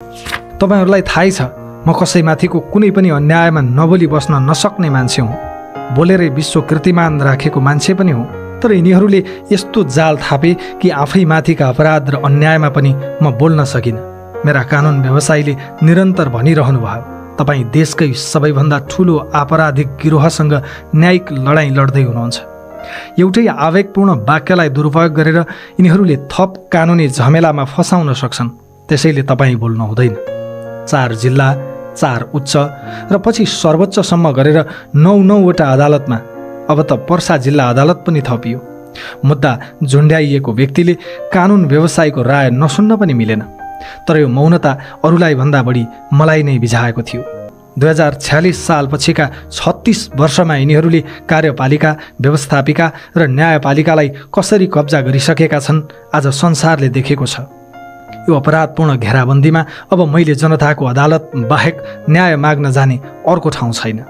तपाईहरुलाई थाहै छ म कसैमाथिको कुनै पनि अन्यायमा नबोली बस्न नसक्ने मान्छे हुँ। बोलेरै विश्व कीर्तिमान राखेको मान्छे पनि हुँ। तर यिनीहरूले यस्तो जाल थापे कि आफैमाथिका अपराध र अन्यायमा पनि म बोल्न सकिनँ। मेरा कानुन व्यवसायीले निरन्तर भनिरहनु भयो, तपाईँ देशकै सबैभन्दा ठुलो आपराधिक गिरोहसँग न्यायिक लडाईँ लड्दै हुनुहुन्छ। एउटै आवेगपूर्ण वाक्यलाई दुरुपयोग गरेर यिनीहरूले थप कानुनी झमेलामा फसाउन सक्छन्। त्यसैले तपाईँ बोल्नु हुँदैन। 4 जिल्ला, 4 उच्च र पछि सर्वोच्चसम्म गरेर 9वटा अदालतमा, अब त पर्सा जिल्ला अदालत पनि थपियो। मुद्दा झुन्ड्याइएको व्यक्तिले कानुन व्यवसायीको राय नसुन्न पनि मिलेन। तर यो मौनता अरूलाई भन्दा बढी मलाई नै बिझाएको थियो। 2046 सालपछिका 36 वर्षमा यिनीहरूले कार्यपालिका, व्यवस्थापिका र न्यायपालिकालाई कसरी कब्जा गरिसकेका छन् आज संसारले देखेको छ। यो अपराधपूर्ण घेराबन्दीमा अब मैले जनताको अदालत बाहेक न्याय माग्न जाने अर्को ठाउँ छैन।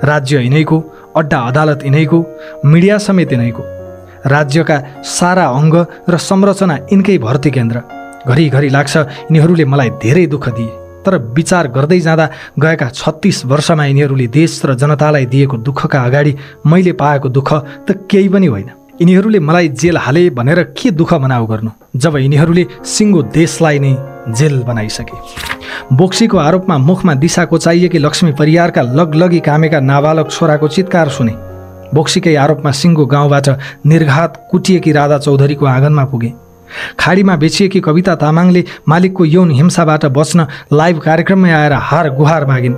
राज्य यिनैको, अड्डा अदालत यिनैको, मिडिया समेत यिनैको। राज्यका सारा अङ्ग र संरचना यिनकै भर्ती केन्द्र। घरिघरि लाग्छ यिनीहरूले मलाई धेरै दुःख दिए, तर विचार गर्दै जाँदा गएका 36 वर्षमा यिनीहरूले देश र जनतालाई दिएको दुःखका अगाडि मैले पाएको दुःख त केही पनि होइन। यिनीहरूले मलाई जेल हाले भनेर के दुःख मनाउ गर्नु, जब यिनीहरूले सिङ्गो देशलाई नै जेल बनाइसके। बोक्सीको आरोपमा मुखमा दिशा कोचाइएकी लक्ष्मी परियारका लगलगी कामेका नाबालक छोराको चित्कार सुने। बोक्सीकै आरोपमा सिङ्गो गाउँबाट निर्घात कुटिएकी राधा चौधरीको आँगनमा पुगे। खाडीमा बेचिएकी कविता तामाङले मालिकको यौन हिंसाबाट बच्न लाइभ कार्यक्रममा आएर हार गुहार मागिन्।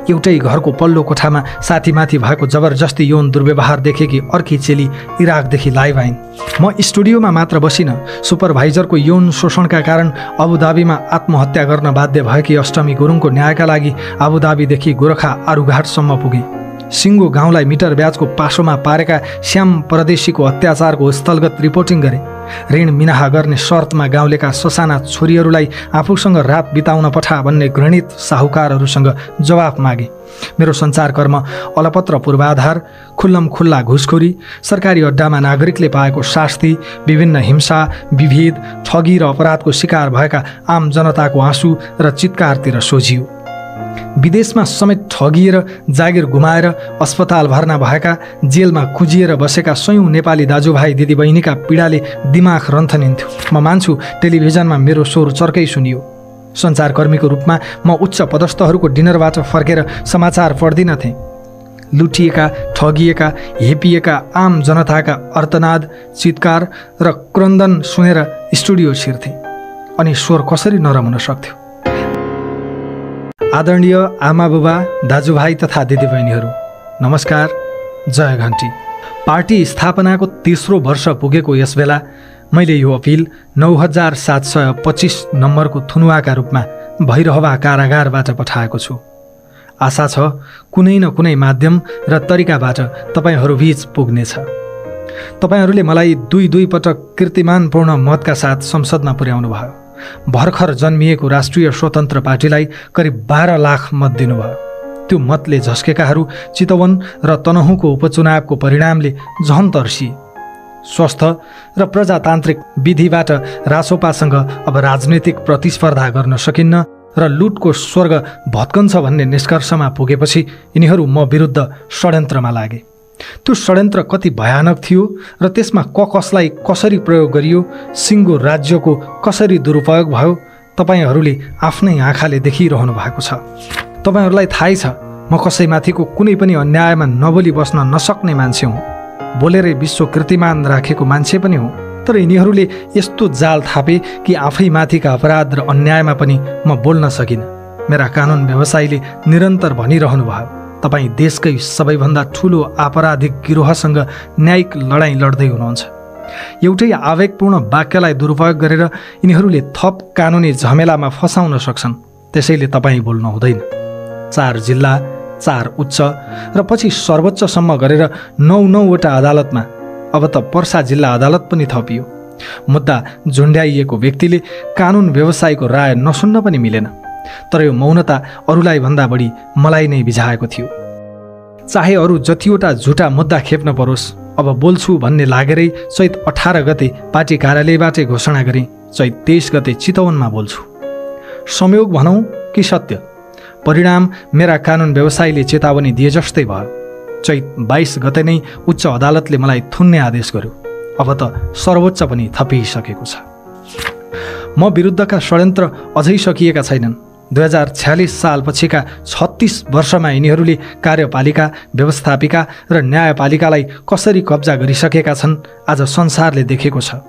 एउटै घरको पल्लो कोठामा साथीमाथि भएको जबरजस्ती यौन दुर्व्यवहार देखेकी अर्की चेली इराकदेखि लाइभ आइन्। म स्टुडियोमा मात्र बसिन, सुपरभाइजरको यौन शोषणका कारण अबुधाबीमा आत्महत्या गर्न बाध्य भएकी अष्टमी गुरुङको न्यायका लागि अबुधाबीदेखि गोरखा आरुघाटसम्म पुगे। सिङ्गो गाउँलाई मिटर ब्याजको पासोमा पारेका श्याम परदेशीको अत्याचारको स्थलगत रिपोर्टिङ गरे। ऋण मिनाहा गर्ने शर्तमा गाउँलेका ससाना छोरीहरूलाई आफूसँग रात बिताउन पठा भन्ने घृणित साहुकारहरूसँग जवाफ मागे। मेरो सञ्चारकर्म अलपत्र पूर्वाधार, खुल्लम खुल्ला घुसखोरी, सरकारी अड्डामा नागरिकले पाएको शास्ति, विभिन्न हिंसा, विभेद, ठगी र अपराधको शिकार भएका आम जनताको आँसु र चित्कारतिर सोझियो। विदेशमा समेत ठगिएर जागिर गुमाएर अस्पताल भर्ना भएका, जेलमा कुजिएर बसेका सयौं नेपाली दाजुभाइ दिदीबहिनीका पीडाले दिमाग रन्थनिन्थ्यो। म मान्छु टेलिभिजनमा मेरो स्वर चर्कै सुनियो। सञ्चारकर्मीको रूपमा म उच्च पदस्थहरूको डिनरबाट फर्केर समाचार पढ्दिनथेँ। लुटिएका, ठगिएका, हेपिएका आम जनताका अर्थनाद, चित्कार र क्रन्दन सुनेर स्टुडियो छिर्थेँ। अनि स्वर कसरी नरम हुन सक्थ्यो? आदरणीय आमाबुबा, दाजुभाइ तथा दिदीबहिनीहरू, नमस्कार, जय घन्टी। पार्टी स्थापनाको 3रो वर्ष पुगेको यस बेला मैले यो अपिल 9725 नम्बरको थुनुवाका रूपमा भैरहवा कारागारबाट पठाएको छु। आशा छ कुनै न कुनै माध्यम र तरिकाबाट तपाईँहरूबीच पुग्नेछ। तपाईँहरूले मलाई 2 पटक कीर्तिमानपूर्ण मतका साथ संसदमा पुर्याउनु भयो। भर्खर जन्मिएको राष्ट्रिय स्वतन्त्र पार्टीलाई करिब 12 लाख मत दिनुभयो। त्यो मतले झस्केकाहरू चितवन र तनहुँको उपचुनावको परिणामले झन तर्सिए। स्वस्थ र प्रजातान्त्रिक विधिबाट रासोपासँग अब राजनीतिक प्रतिस्पर्धा गर्न सकिन्न र लुटको स्वर्ग भत्कन्छ भन्ने निष्कर्षमा पुगेपछि यिनीहरू म विरुद्ध षड्यन्त्रमा लागे। त्यो षड्यन्त्र कति भयानक थियो र त्यसमा कसलाई कसरी प्रयोग गरियो, सिङ्गो राज्यको कसरी दुरुपयोग भयो, तपाईँहरूले आफ्नै आँखाले देखिरहनु भएको छ। तपाईँहरूलाई थाहै छ म कसैमाथिको कुनै पनि अन्यायमा नबोली बस्न नसक्ने मान्छे हुँ। बोलेरै विश्व कीर्तिमान राखेको मान्छे पनि हुँ। तर यिनीहरूले यस्तो जाल थापे कि आफैमाथिका अपराध र अन्यायमा पनि म बोल्न सकिनँ। मेरा कानुन व्यवसायीले निरन्तर भनिरहनु भयो, तपाईँ देशकै सबैभन्दा ठुलो आपराधिक गिरोहसँग न्यायिक लडाईँ लड्दै हुनुहुन्छ। एउटै आवेगपूर्ण वाक्यलाई दुरुपयोग गरेर यिनीहरूले थप कानुनी झमेलामा फसाउन सक्छन्। त्यसैले तपाईँ बोल्नु हुँदैन। 4 जिल्ला, 4 उच्च र पछि सर्वोच्चसम्म गरेर 9वटा अदालतमा, अब त पर्सा जिल्ला अदालत पनि थपियो। मुद्दा झुन्ड्याइएको व्यक्तिले कानुन व्यवसायीको राय नसुन्न पनि मिलेन। तर यो मौनता अरूलाई भन्दा बढी मलाई नै बिझाएको थियो। चाहे अरू जतिवटा झुटा मुद्दा खेप्न परोस्, अब बोल्छु भन्ने लागेरै चैत 18 गते पार्टी कार्यालयबाटै घोषणा गरेँ, चैत 23 गते चितवनमा बोल्छु। संयोग भनौँ कि सत्य, परिणाम मेरा कानुन व्यवसायीले चेतावनी दिए जस्तै भयो। चैत 22 गते नै उच्च अदालतले मलाई थुन्ने आदेश गर्यो। अब त सर्वोच्च पनि थपिसकेको छ। म विरुद्धका षड्यन्त्र अझै सकिएका छैनन्। 2046 सालपछिका 36 वर्षमा यिनीहरूले कार्यपालिका, व्यवस्थापिका र न्यायपालिकालाई कसरी कब्जा गरिसकेका छन् आज संसारले देखेको छ।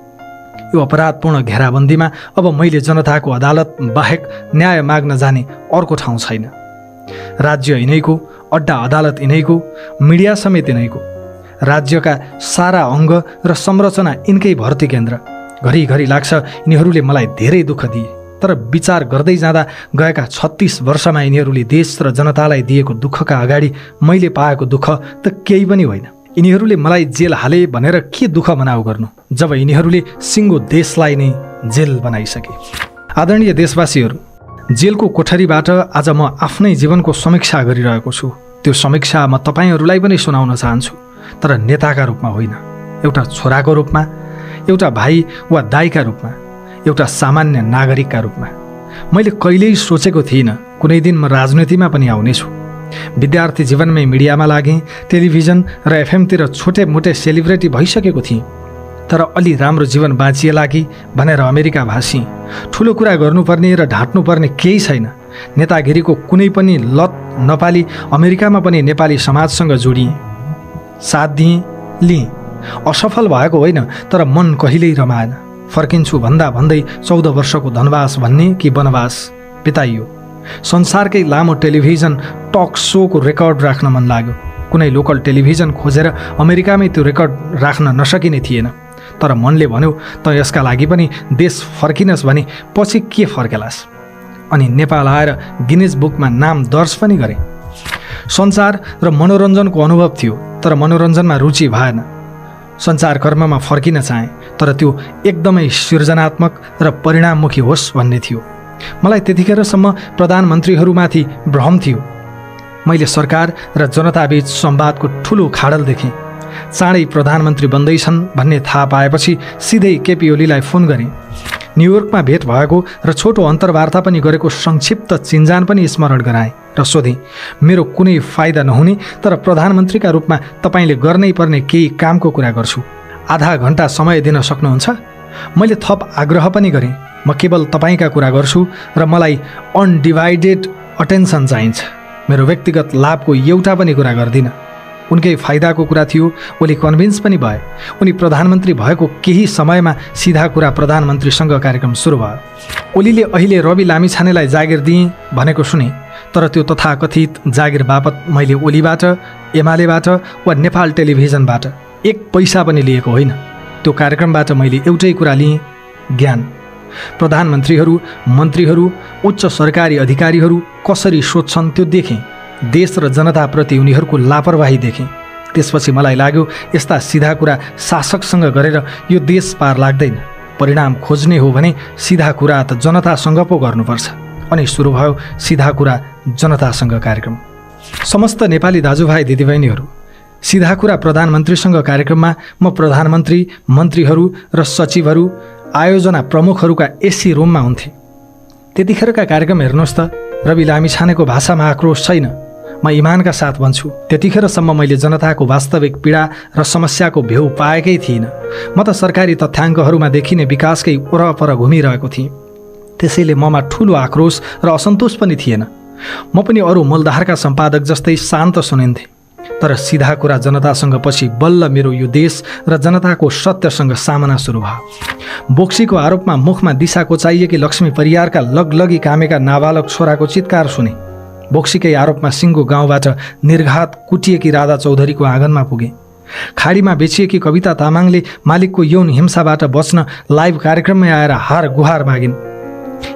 यो अपराधपूर्ण घेराबन्दीमा अब मैले जनताको अदालत बाहेक न्याय माग्न जाने अर्को ठाउँ छैन। राज्य यिनैको, अड्डा अदालत यिनैको, मिडिया समेत यिनैको, राज्यका सारा अङ्ग र संरचना यिनकै भर्ती केन्द्र। घरिघरि लाग्छ यिनीहरूले मलाई धेरै दुःख दिए, तर विचार गर्दै जाँदा गएका 36 वर्षमा यिनीहरूले देश र जनतालाई दिएको दुःखका अगाडि मैले पाएको दुःख त केही पनि होइन। यिनीहरूले मलाई जेल हाले भनेर के दुःख मनाउ गर्नु, जब यिनीहरूले सिङ्गो देशलाई नै जेल बनाइसके। आदरणीय देशवासीहरू, जेलको कोठरीबाट आज म आफ्नै जीवनको समीक्षा गरिरहेको छु। त्यो समीक्षा म तपाईँहरूलाई पनि सुनाउन चाहन्छु, तर नेताका रूपमा होइन, एउटा छोराको रूपमा, एउटा भाइ वा दाइका रूपमा, एउटा सामान्य नागरिकका रूपमा। मैले कहिल्यै सोचेको थिइनँ कुनै दिन म राजनीतिमा पनि आउनेछु। विद्यार्थी जीवनमै मिडियामा लागेँ, टेलिभिजन र एफएमतिर छोटे मोटे सेलिब्रेटी भइसकेको थिएँ, तर अलि राम्रो जीवन बाँचिएला कि भनेर अमेरिका भासिएँ। ठुलो कुरा गर्नुपर्ने र ढाँट्नुपर्ने केही छैन। नेतागिरीको कुनै पनि लत नपाली अमेरिकामा पनि नेपाली समाजसँग जोडिएँ, साथ दिएँ, लिएँ। असफल भएको होइन, तर मन कहिल्यै रमाएन। फर्किन्छु भन्दा भन्दै 14 वर्षको धनवास भन्ने कि वनवास बिताइयो। संसारकै लामो टेलिभिजन टक सोको रेकर्ड राख्न मन लाग्यो। कुनै लोकल टेलिभिजन खोजेर अमेरिकामै त्यो रेकर्ड राख्न नसकिने थिएन, तर मनले भन्यो त यसका लागि पनि देश फर्किनस् भने पछि के फर्केलास्। अनि नेपाल आएर गिनिज बुकमा नाम दर्ज पनि गरे। सञ्चार र मनोरञ्जनको अनुभव थियो, तर मनोरञ्जनमा रुचि भएन। सञ्चारकर्ममा फर्किन चाहे, तर त्यो एकदमै सृजनात्मक र परिणाममुखी होस् भन्ने थियो। मलाई त्यतिखेरसम्म प्रधानमन्त्रीहरूमाथि भ्रम थियो। मैले सरकार र जनताबीच संवादको ठुलो खाडल देखेँ। चाँडै प्रधानमन्त्री बन्दैछन् भन्ने थाहा पाएपछि सिधै केपी ओलीलाई फोन गरेँ। न्युयोर्कमा भेट भएको र छोटो अन्तर्वार्ता पनि गरेको संक्षिप्त चिन्जान पनि स्मरण गराएँ र सोधेँ, मेरो कुनै फाइदा नहुने तर प्रधानमन्त्रीका रूपमा तपाईँले गर्नै पर्ने केही कामको कुरा गर्छु, आधा घन्टा समय दिन सक्नुहुन्छ? मैले थप आग्रह पनि गरेँ, म केवल तपाईँका कुरा गर्छु र मलाई अनडिभाइडेड अटेन्सन चाहिन्छ। मेरो व्यक्तिगत लाभको एउटा पनि कुरा गर्दिनँ। उनकै फाइदाको कुरा थियो। ओली कन्भिन्स पनि भए। उनी प्रधानमन्त्री भएको केही समयमा सिधा कुरा प्रधानमन्त्रीसँग कार्यक्रम सुरु भयो। ओलीले अहिले रवि लामिछानेलाई जागिर दिएँ भनेको सुने, तर त्यो तथाकथित जागिर बापत मैले ओलीबाट, एमालेबाट वा नेपाल टेलिभिजनबाट 1 पैसा पनि लिएको होइन। त्यो कार्यक्रमबाट मैले एउटै कुरा लिएँ, ज्ञान। प्रधानमन्त्रीहरू, मन्त्रीहरू, उच्च सरकारी अधिकारीहरू कसरी सोध्छन् त्यो देखेँ। देश र जनताप्रति उनीहरूको लापरवाही देखेँ। त्यसपछि मलाई लाग्यो यस्ता सिधा कुरा शासकसँग गरेर यो देश पार लाग्दैन। परिणाम खोज्ने हो भने सिधा कुरा त जनतासँग पो गर्नुपर्छ। अनि सुरु भयो सिधा कुरा जनतासँग कार्यक्रम। समस्त नेपाली दाजुभाइ दिदीबहिनीहरू, सिधा कुरा प्रधानमन्त्रीसँग कार्यक्रममा म प्रधानमन्त्री, मन्त्रीहरू र सचिवहरू, आयोजना प्रमुखहरूका एसी रुममा हुन्थे। त्यतिखेरका कार्यक्रम हेर्नुहोस् त, रवि लामिछानेको भाषामा आक्रोश छैन। म इमानका साथ भन्छु, त्यतिखेरसम्म मैले जनताको वास्तविक पीडा र समस्याको भेउ पाएकै थिइनँ। म त सरकारी तथ्याङ्कहरूमा देखिने विकासकै वरपर घुमिरहेको थिएँ। त्यसैले ममा ठुलो आक्रोश र असन्तोष पनि थिएन। म पनि अरू मूलधारका सम्पादक जस्तै शान्त सुनिन्थेँ। तर सिधा कुरा जनतासँग पछि बल्ल मेरो यो देश र जनताको सत्यसँग सामना सुरु भयो। बोक्सीको आरोपमा मुखमा दिशा कोचाइएकी लक्ष्मी परियारका लगलगी कामेका नाबालक छोराको चित्कार सुने। बोक्सीकै आरोपमा सिङ्गो गाउँबाट निर्घात कुटिएकी राधा चौधरीको आँगनमा पुगे। खाडीमा बेचिएकी कविता तामाङले मालिकको यौन हिंसाबाट बच्न लाइभ कार्यक्रममै आएर हार गुहार मागिन्।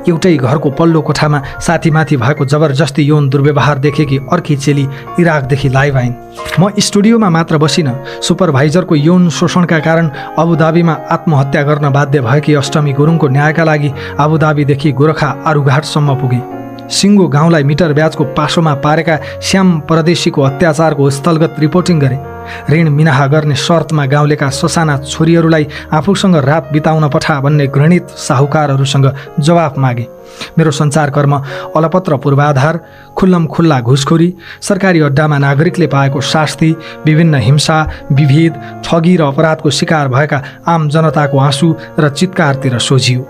एउटै घरको पल्लो कोठामा साथीमाथि भएको जबरजस्ती यौन दुर्व्यवहार देखेकी अर्की चेली इराकदेखि लाइभ आइन्। म स्टुडियोमा मात्र बसिन, सुपरभाइजरको यौन शोषणका कारण अबुधाबीमा आत्महत्या गर्न बाध्य भएकी अष्टमी गुरुङको न्यायका लागि अबुधाबीदेखि गोरखा आरुघाटसम्म पुगे। सिङ्गो गाउँलाई मिटर ब्याजको पासोमा पारेका श्याम परदेशीको अत्याचारको स्थलगत रिपोर्टिङ गरे। ऋण मिनाहा गर्ने शर्तमा गाउँलेका ससाना छोरीहरूलाई आफूसँग रात बिताउन पठा भन्ने घृणित साहुकारहरूसँग जवाफ मागे। मेरो सञ्चारकर्म अलपत्र पूर्वाधार, खुल्लम खुल्ला घुसखोरी, सरकारी अड्डामा नागरिकले पाएको शास्ति, विभिन्न हिंसा, विभेद, ठगी र अपराधको शिकार भएका आम जनताको आँसु र चित्कारतिर सोझियो।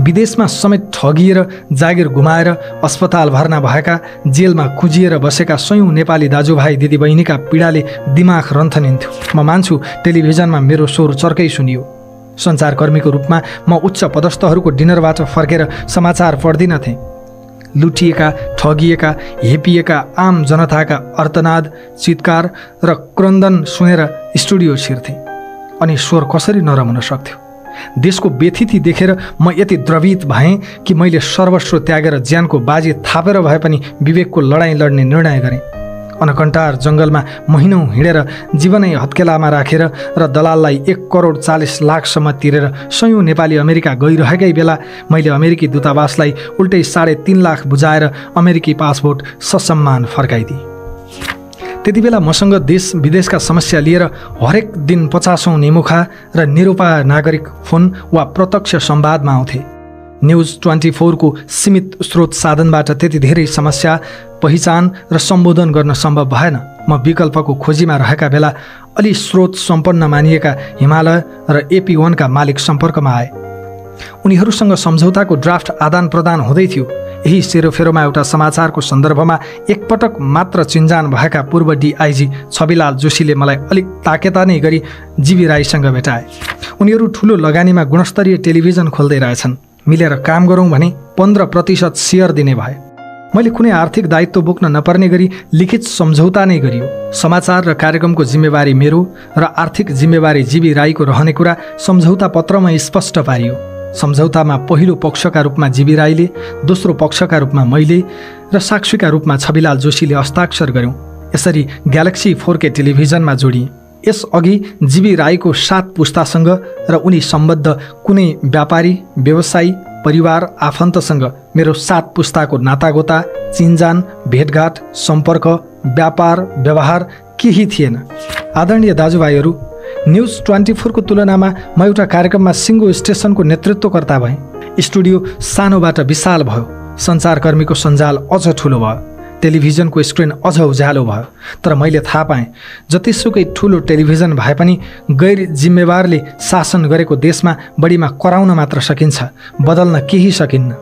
विदेशमा समेत ठगिएर जागिर गुमाएर अस्पताल भर्ना भएका, जेलमा कुजिएर बसेका सयौं नेपाली दाजुभाइ दिदीबहिनीका पीडाले दिमाग रन्थनिन्थ्यो। म मान्छु टेलिभिजनमा मेरो स्वर चर्कै सुनियो। सञ्चारकर्मीको रूपमा म उच्च पदस्थहरूको डिनरबाट फर्केर समाचार पढ्दिन थिएँ। लुटिएका, ठगिएका, हेपिएका आम जनताका अर्तनाद, चित्कार र क्रन्दन सुनेर स्टुडियो छिर्थेँ। अनि स्वर कसरी नरम हुन सक्थ्यो? देशको व्यथिति देखेर म यति द्रवित भएँ कि मैले सर्वस्व त्यागेर ज्यानको बाजी थापेर भए पनि विवेकको लडाईँ लड्ने निर्णय गरेँ। अनकन्टार जङ्गलमा महिनौँ हिँडेर जीवनै हत्केलामा राखेर र दलाललाई 1,40,00,000 तिरेर सयौं नेपाली अमेरिका गइरहेकै बेला मैले अमेरिकी दूतावासलाई उल्टै 3.5 लाख बुझाएर अमेरिकी पासपोर्ट ससम्मान फर्काइदिएँ। त्यति बेला मसँग देश विदेशका समस्या लिएर हरेक दिन 50औं निमुखा र निरुपाय नागरिक फोन वा प्रत्यक्ष संवादमा आउँथे। न्युज 24 को सीमित स्रोत साधनबाट त्यति धेरै समस्या पहिचान र सम्बोधन गर्न सम्भव भएन। म विकल्पको खोजीमा रहेका बेला अलि स्रोत सम्पन्न मानिएका हिमालय र AP1 का मालिक सम्पर्कमा आए। उनीहरूसँग सम्झौताको ड्राफ्ट आदान प्रदान हुँदै थियो। यही सेरोफेरोमा एउटा समाचारको सन्दर्भमा एकपटक मात्र चिन्जान भएका पूर्व DIG छविलाल जोशीले मलाई अलिक ताकेता नै गरी जीवी राईसँग भेटाए। उनीहरू ठुलो लगानीमा गुणस्तरीय टेलिभिजन खोल्दै रहेछन्। मिलेर काम गरौँ भने 15% सेयर दिने भए। मैले कुनै आर्थिक दायित्व बोक्न नपर्ने गरी लिखित सम्झौता नै गरियो। समाचार र कार्यक्रमको जिम्मेवारी मेरो र आर्थिक जिम्मेवारी जीवी राईको रहने कुरा सम्झौता पत्रमा स्पष्ट पारियो। सम्झौतामा पहिलो पक्षका रूपमा जीवी राईले, दोस्रो पक्षका रूपमा मैले र साक्षीका रूपमा छविलाल जोशीले हस्ताक्षर गर्यौं। यसरी ग्यालेक्सी 4K टेलिभिजनमा जोडिए। यसअघि जीवी राईको 7 पुस्तासँग र उनी सम्बद्ध कुनै व्यापारी, व्यवसायी, परिवार, आफन्तसँग मेरो 7 पुस्ताको नातागोता, चिन्जान, भेटघाट, सम्पर्क, व्यापार, व्यवहार केही थिएन। आदरणीय दाजुभाइहरू, न्युज 24 को तुलनामा म एउटा कार्यक्रममा सिङ्गो स्टेसनको नेतृत्वकर्ता भएँ। स्टुडियो सानोबाट विशाल भयो। सञ्चारकर्मीको सञ्जाल अझ ठुलो भयो। टेलिभिजनको स्क्रिन अझ उज्यालो भयो। तर मैले थाहा पाएँ, जतिसुकै ठुलो टेलिभिजन भए पनि गैर जिम्मेवारले शासन गरेको देशमा बढीमा कराउन मात्र सकिन्छ, बदल्न केही सकिन्न।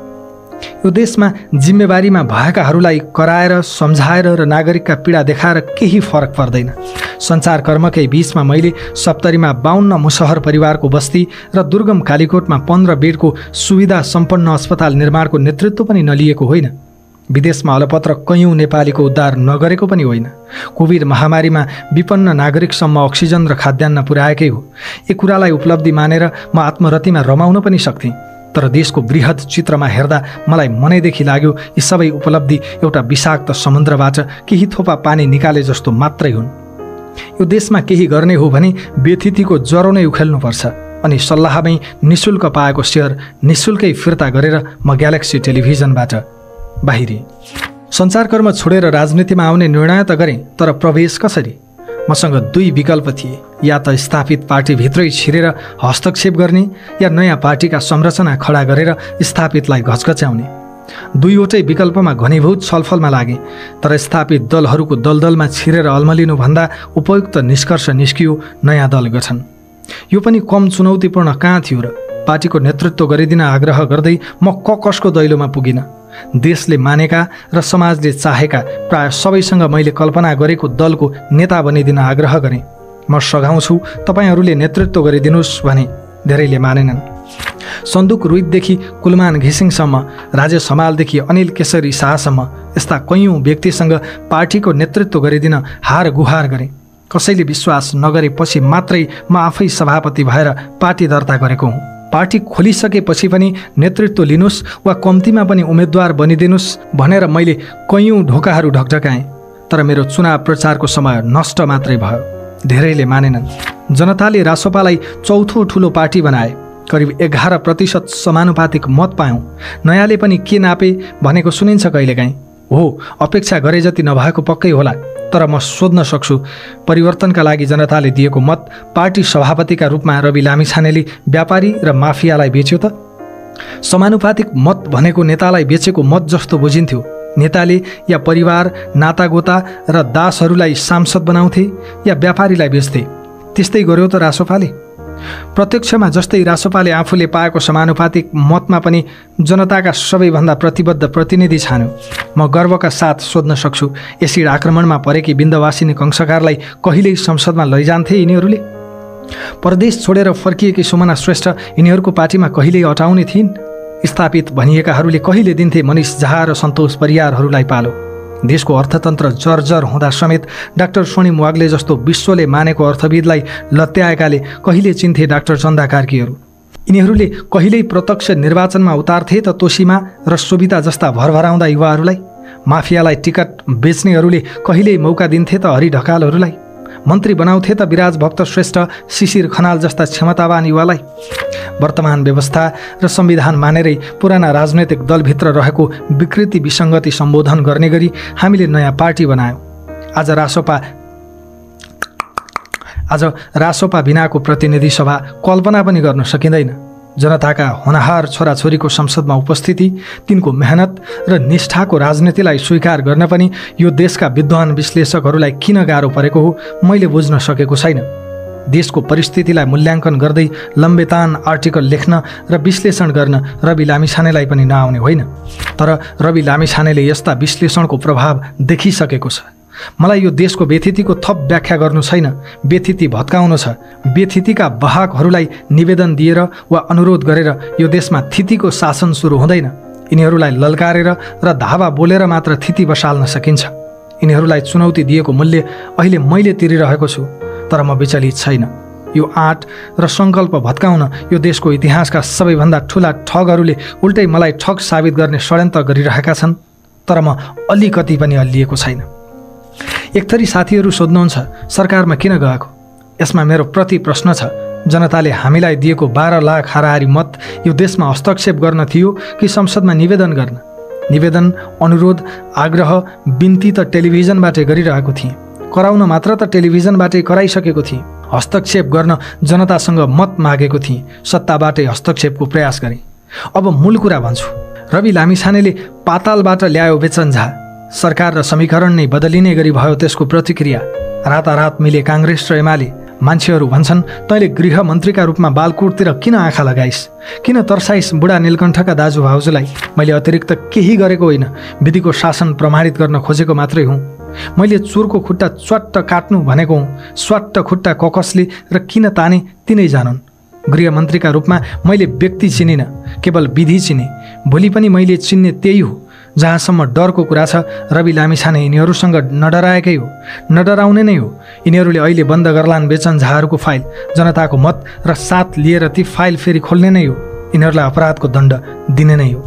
यो देशमा जिम्मेवारीमा भएकाहरूलाई कराएर, सम्झाएर र नागरिकका पीडा देखाएर केही फरक पर्दैन। सञ्चारकर्मकै बीचमा मैले सप्तरीमा 52 मुसहर परिवारको बस्ती र दुर्गम कालीकोटमा 15 बेडको सुविधा सम्पन्न अस्पताल निर्माणको नेतृत्व पनि नलिएको होइन। विदेशमा अलपत्र कयौं नेपालीको उद्धार नगरेको पनि होइन। कोभिड महामारीमा विपन्न नागरिकसम्म अक्सिजन र खाद्यान्न पुर्याएकै हो। यी कुरालाई उपलब्धि मानेर म आत्मरतिमा रमाउन पनि सक्थेँ। तर देशको बृहत चित्रमा हेर्दा मलाई मनैदेखि लाग्यो यी सबै उपलब्धि एउटा विषाक्त समुद्रबाट केही थोपा पानी निकाले जस्तो मात्रै हुन्। यो देशमा केही गर्ने हो भने व्यथितिको ज्वरो नै उखेल्नुपर्छ। अनि सल्लाहमै निशुल्क पाएको सेयर निशुल्कै फिर्ता गरेर म ग्यालेक्सी टेलिभिजनबाट बाहिरिएँ। सञ्चारकर्म छोडेर राजनीतिमा आउने निर्णय त गरेँ, तर प्रवेश कसरी? मसँग 2 विकल्प थिए। या त स्थापित पार्टीभित्रै छिरेर हस्तक्षेप गर्ने, या नयाँ पार्टीका संरचना खडा गरेर स्थापितलाई घचघच्याउने। 2वटै विकल्पमा घनीभूत छलफलमा लागे। तर स्थापित दलहरूको दलदलमा छिरेर अल्मलिनुभन्दा उपयुक्त निष्कर्ष निस्कियो नयाँ दल गठन। यो पनि कम चुनौतीपूर्ण कहाँ थियो र? पार्टीको नेतृत्व गरिदिन आग्रह गर्दै म कसको दैलोमा पुगिन। देशले मानेका र समाजले चाहेका प्राय सबैसँग मैले कल्पना गरेको दलको नेता बनिदिन आग्रह गरेँ। म सघाउँछु, तपाईँहरूले नेतृत्व गरिदिनुहोस् भने धेरैले मानेनन्। सन्दुक रुइतदेखि कुलमान घिसिङसम्म, राजेश हमालदेखि अनिल केशरी शाहसम्म यस्ता कयौं व्यक्तिसँग पार्टीको नेतृत्व गरिदिन हार गुहार गरेँ। कसैले विश्वास नगरेपछि मात्रै म आफै सभापति भएर पार्टी दर्ता गरेको हुँ। पार्टी खोलिसकेपछि पनि नेतृत्व लिनुहोस् वा कम्तीमा पनि उम्मेदवार बनिदिनुहोस् भनेर मैले कयौं ढोकाहरू ढकढकाएँ। तर मेरो चुनाव प्रचारको समय नष्ट मात्रै भयो। धेरैले मानेनन्। जनताले रासोपालाई चौथो ठुलो पार्टी बनाए। करिब 11% समानुपातिक मत पायौँ। नयाँले पनि के नापे भनेको सुनिन्छ कहिलेकाहीँ। हो, अपेक्षा गरे जति नभएको पक्कै होला, तर म सोध्न सक्छु, परिवर्तनका लागि जनताले दिएको मत पार्टी सभापतिका रूपमा रवि लामिछानेले व्यापारी र माफियालाई बेच्यो त? समानुपातिक मत भनेको नेतालाई बेचेको मत जस्तो बुझिन्थ्यो। नेताले या परिवार, नातागोता र दासहरूलाई सांसद बनाउँथे या व्यापारीलाई बेच्थे। त्यस्तै गर्यो त रासोपाले। प्रत्यक्षमा जस्तै रासोपाले आफूले पाएको समानुपातिक मतमा पनि जनताका सबैभन्दा प्रतिबद्ध प्रतिनिधि छान्यो। म गर्वका साथ सोध्न सक्छु, एसिड आक्रमणमा परेकी बिन्दवासिनी कंसकारलाई कहिल्यै संसदमा लैजान्थे यिनीहरूले? प्रदेश छोडेर फर्किएकी सुमना श्रेष्ठ यिनीहरूको पार्टीमा कहिल्यै अटाउने थिइन्? स्थापित भनिएकाहरूले कहिले दिन्थे मनिष झा र सन्तोष परियारहरूलाई पालो? देशको अर्थतन्त्र जर्जर हुँदा समेत डाक्टर स्वर्णिम वाग्ले जस्तो विश्वले मानेको अर्थविदलाई लत्याएकाले कहिले चिन्थे डाक्टर चन्दा कार्कीहरू? यिनीहरूले कहिल्यै प्रत्यक्ष निर्वाचनमा उतार्थे त तोसीमा र सोभिता जस्ता भरभराउँदा युवाहरूलाई? माफियालाई टिकट बेच्नेहरूले कहिल्यै मौका दिन्थे त हरि ढकालहरूलाई? मन्त्री बनाउँथे त विराज भक्त श्रेष्ठ, शिशिर खनाल जस्ता क्षमतावान युवालाई? वर्तमान व्यवस्था र संविधान मानेरै पुराना राजनैतिक दलभित्र रहेको विकृति विसङ्गति सम्बोधन गर्ने गरी हामीले नयाँ पार्टी बनायौँ। आज रासोपा बिनाको प्रतिनिधि सभा कल्पना पनि गर्न सकिँदैन। जनताका होनहार छोराछोरीको संसदमा उपस्थिति, तिनको मेहनत र निष्ठाको राजनीतिलाई स्वीकार गर्न पनि यो देशका विद्वान विश्लेषकहरूलाई किन गाह्रो परेको हो मैले बुझ्न सकेको छैन। देशको परिस्थितिलाई मूल्याङ्कन गर्दै लम्बेतान आर्टिकल लेख्न र विश्लेषण गर्न रवि लामिछानेलाई पनि नआउने होइन, तर रवि लामिछानेले यस्ता विश्लेषणको प्रभाव देखिसकेको छ। मलाई यो देशको व्यथितिको थप व्याख्या गर्नु छैन, व्यथिति भत्काउनु छ। व्यथितिका वाहकहरूलाई निवेदन दिएर वा अनुरोध गरेर यो देशमा थितिको शासन सुरु हुँदैन। यिनीहरूलाई ललकारेर र धावा बोलेर मात्र थिति बसाल्न सकिन्छ। यिनीहरूलाई चुनौती दिएको मूल्य अहिले मैले तिरिरहेको छु, तर म विचलित छैन। यो आँट र सङ्कल्प भत्काउन यो देशको इतिहासका सबैभन्दा ठुला ठगहरूले उल्टै मलाई ठग साबित गर्ने षड्यन्त्र गरिरहेका छन्, तर म अलिकति पनि हल्लिएको छैन। एकथरी साथीहरू सोध्नुहुन्छ, सरकारमा किन गएको? यसमा मेरो प्रति प्रश्न छ, जनताले हामीलाई दिएको 12 लाख हाराहारी मत यो देशमा हस्तक्षेप गर्न थियो कि संसदमा निवेदन गर्न? निवेदन, अनुरोध, आग्रह, बिन्ती त टेलिभिजनबाटै गरिरहेको थिएँ। कराउन मात्र त टेलिभिजनबाटै कराइसकेको थिएँ। हस्तक्षेप गर्न जनतासँग मत मागेको थिएँ, सत्ताबाटै हस्तक्षेपको प्रयास गरेँ। अब मूल कुरा भन्छु, रवि लामिछानेले पातालबाट ल्यायो बेचन झा। सरकार र समीकरण नै बदलिने गरी भयो त्यसको प्रतिक्रिया। रातारात मिले काङ्ग्रेस र एमाले। मान्छेहरू भन्छन्, तैँले गृहमन्त्रीका रूपमा बालकोटतिर किन आँखा लगाइस्, किन तर्साइस् बुढा नीलकण्ठका दाजुभाउजूलाई? मैले अतिरिक्त केही गरेको होइन, विधिको शासन प्रमाणित गर्न खोजेको मात्रै हुँ। मैले चोरको खुट्टा च्वाट्ट काट्नु भनेको हुँ, स्वाट्ट खुट्टा ककसले र किन ताने तिनै जानन्। गृहमन्त्रीका रूपमा मैले व्यक्ति चिनिनँ, केवल विधि चिने। भोलि पनि मैले चिन्ने त्यही हो। जहाँसम्म डरको कुरा छ, रवि लामिछाने यिनीहरूसँग नडराएकै हो, नडराउने नै हो। यिनीहरूले अहिले बन्द गर्लान् बेचन झाहरूको फाइल। जनताको मत र साथ लिएर ती फाइल फेरि खोल्ने नै हो। यिनीहरूलाई अपराधको दण्ड दिने नै हो।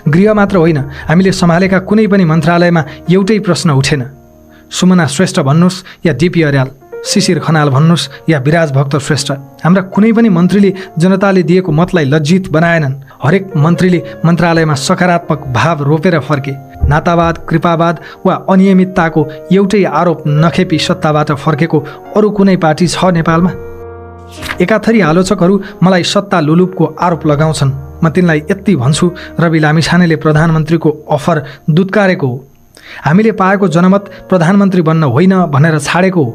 गृह मात्र होइन, हामीले सम्हालेका कुनै पनि मन्त्रालयमा एउटै प्रश्न उठेन। सुमना श्रेष्ठ भन्नुहोस् या डिपी अर्याल, शिशिर खनाल भन्नुहोस् या विराज भक्त श्रेष्ठ, हाम्रा कुनै पनि मन्त्रीले जनताले दिएको मतलाई लज्जित बनाएनन्। हरेक मन्त्रीले मन्त्रालयमा सकारात्मक भाव रोपेर फर्के। नातावाद, कृपावाद वा अनियमितताको एउटै आरोप नखेपी सत्ताबाट फर्केको अरू कुनै पार्टी छ नेपालमा? एकाथरी आलोचकहरू मलाई सत्ता लुलुपको आरोप लगाउँछन्। म तिनलाई यति भन्छु, रवि लामिछानेले प्रधानमन्त्रीको अफर दुत्कारेको हो। हामीले पाएको जनमत प्रधानमन्त्री बन्न होइन भनेर छाडेको हो।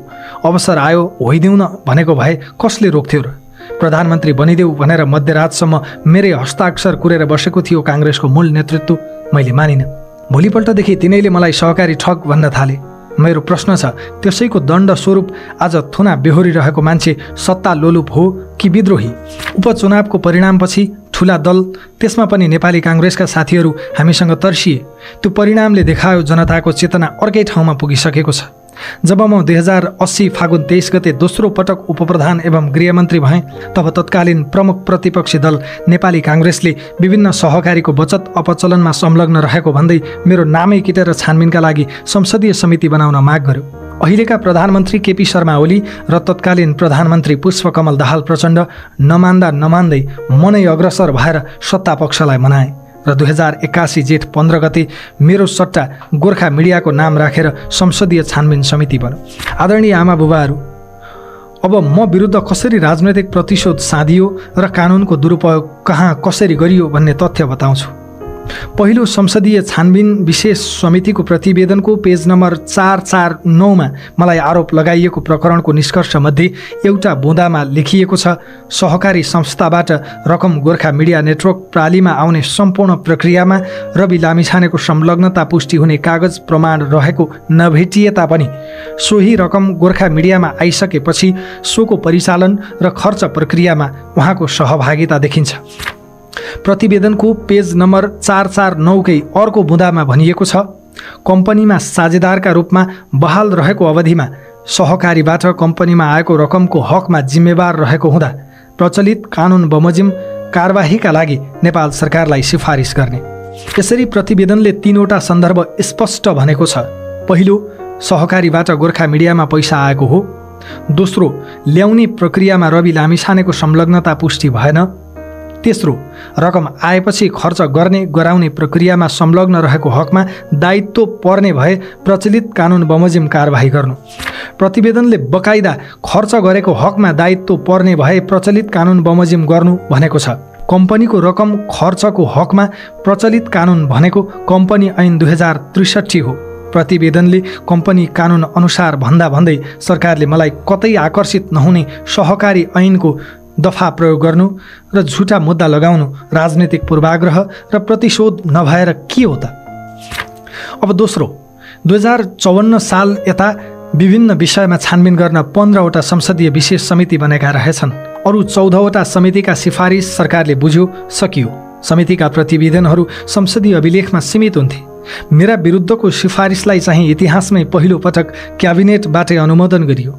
अवसर आयो होइदिउँ न भनेको भए कसले रोक्थ्यो र? प्रधानमन्त्री बनिदेऊ भनेर मध्यरातसम्म मेरै हस्ताक्षर कुरेर बसेको थियो काङ्ग्रेसको मूल नेतृत्व। मैले मानिनँ। भोलिपल्टदेखि तिनैले मलाई सहकारी ठग भन्न थाले। मेरो प्रश्न छ, त्यसैको दण्ड स्वरूप आज थुना बेहोरिरहेको मान्छे सत्ता लोलुप हो कि विद्रोही? उपचुनावको परिणामपछि ठुला दल, त्यसमा पनि नेपाली काङ्ग्रेसका साथीहरू हामीसँग तर्सिए। त्यो परिणामले देखायो जनताको चेतना अर्कै ठाउँमा पुगिसकेको छ। जब म 2080 फागुन 23 गते दोस्रो पटक उपप्रधान एवं गृहमन्त्री भएँ, तब तत्कालीन प्रमुख प्रतिपक्षी दल नेपाली काङ्ग्रेसले विभिन्न सहकारीको बचत अपचलनमा संलग्न रहेको भन्दै मेरो नामै किटेर छानबिनका लागि संसदीय समिति बनाउन माग गर्यो। अहिलेका प्रधानमन्त्री केपी शर्मा ओली र तत्कालीन प्रधानमन्त्री पुष्पकमल दाहाल प्रचण्ड नमान्दै मनै अग्रसर भएर सत्तापक्षलाई मनाए र 2081 जेठ 15 गते मेरो सट्टा गोर्खा मिडियाको नाम राखेर संसदीय छानबिन समिति बन्यो। आदरणीय आमा बुबाहरू, अब म विरुद्ध कसरी राजनैतिक प्रतिशोध साधियो र कानुनको दुरुपयोग कहाँ कसरी गरियो भन्ने तथ्य बताउँछु। पहिलो संसदीय छानबिन विशेष समितिको प्रतिवेदनको पेज नम्बर 449 मा मलाई आरोप लगाइएको प्रकरणको निष्कर्षमध्ये एउटा बुँदामा लेखिएको छ, सहकारी संस्थाबाट रकम गोर्खा मिडिया नेटवर्क प्रालीमा आउने सम्पूर्ण प्रक्रियामा रवि लामिछानेको संलग्नता पुष्टि हुने कागज प्रमाण रहेको नभेटिए तापनि सोही रकम गोर्खा मिडियामा आइसकेपछि सोको परिचालन र खर्च प्रक्रियामा उहाँको सहभागिता देखिन्छ। प्रतिवेदनको पेज नम्बर 449 कै अर्को बुँदामा भनिएको छ, कम्पनीमा साझेदारका रूपमा बहाल रहेको अवधिमा सहकारीबाट कम्पनीमा आएको रकमको हकमा जिम्मेवार रहेको हुँदा प्रचलित कानुन बमोजिम कारबाहीका लागि नेपाल सरकारलाई सिफारिस गर्ने। यसरी प्रतिवेदनले 3वटा सन्दर्भ स्पष्ट भनेको छ। पहिलो, सहकारीबाट गोर्खा मिडियामा पैसा आएको हो। दोस्रो, ल्याउने प्रक्रियामा रवि लामिछानेको संलग्नता पुष्टि भएन। तेस्रो, रकम आएपछि खर्च गर्ने गराउने प्रक्रियामा संलग्न रहेको हकमा दायित्व पर्ने भए प्रचलित कानुन बमोजिम कारबाही गर्नु। प्रतिवेदनले बकाइदा खर्च गरेको हकमा दायित्व पर्ने भए प्रचलित कानुन बमोजिम गर्नु भनेको छ। कम्पनीको रकम खर्चको हकमा प्रचलित कानुन भनेको कम्पनी ऐन 2063 हो। प्रतिवेदनले कम्पनी कानुन अनुसार भन्दा भन्दै सरकारले मलाई कतै आकर्षित नहुने सहकारी ऐनको दफा प्रयोग गर्नु र झुटा मुद्दा लगाउनु राजनीतिक पूर्वाग्रह र प्रतिशोध नभएर के हो त? अब दोस्रो, 2054 साल यता विभिन्न विषयमा छानबिन गर्न 15वटा संसदीय विशेष समिति बनेका रहेछन्। अरू 14वटा समितिका सिफारिस सरकारले बुझ्यो, सकियो। समितिका प्रतिवेदनहरू संसदीय अभिलेखमा सीमित हुन्थे। मेरा विरुद्धको सिफारिसलाई चाहिँ इतिहासमै पहिलो पटक क्याबिनेटबाटै अनुमोदन गरियो।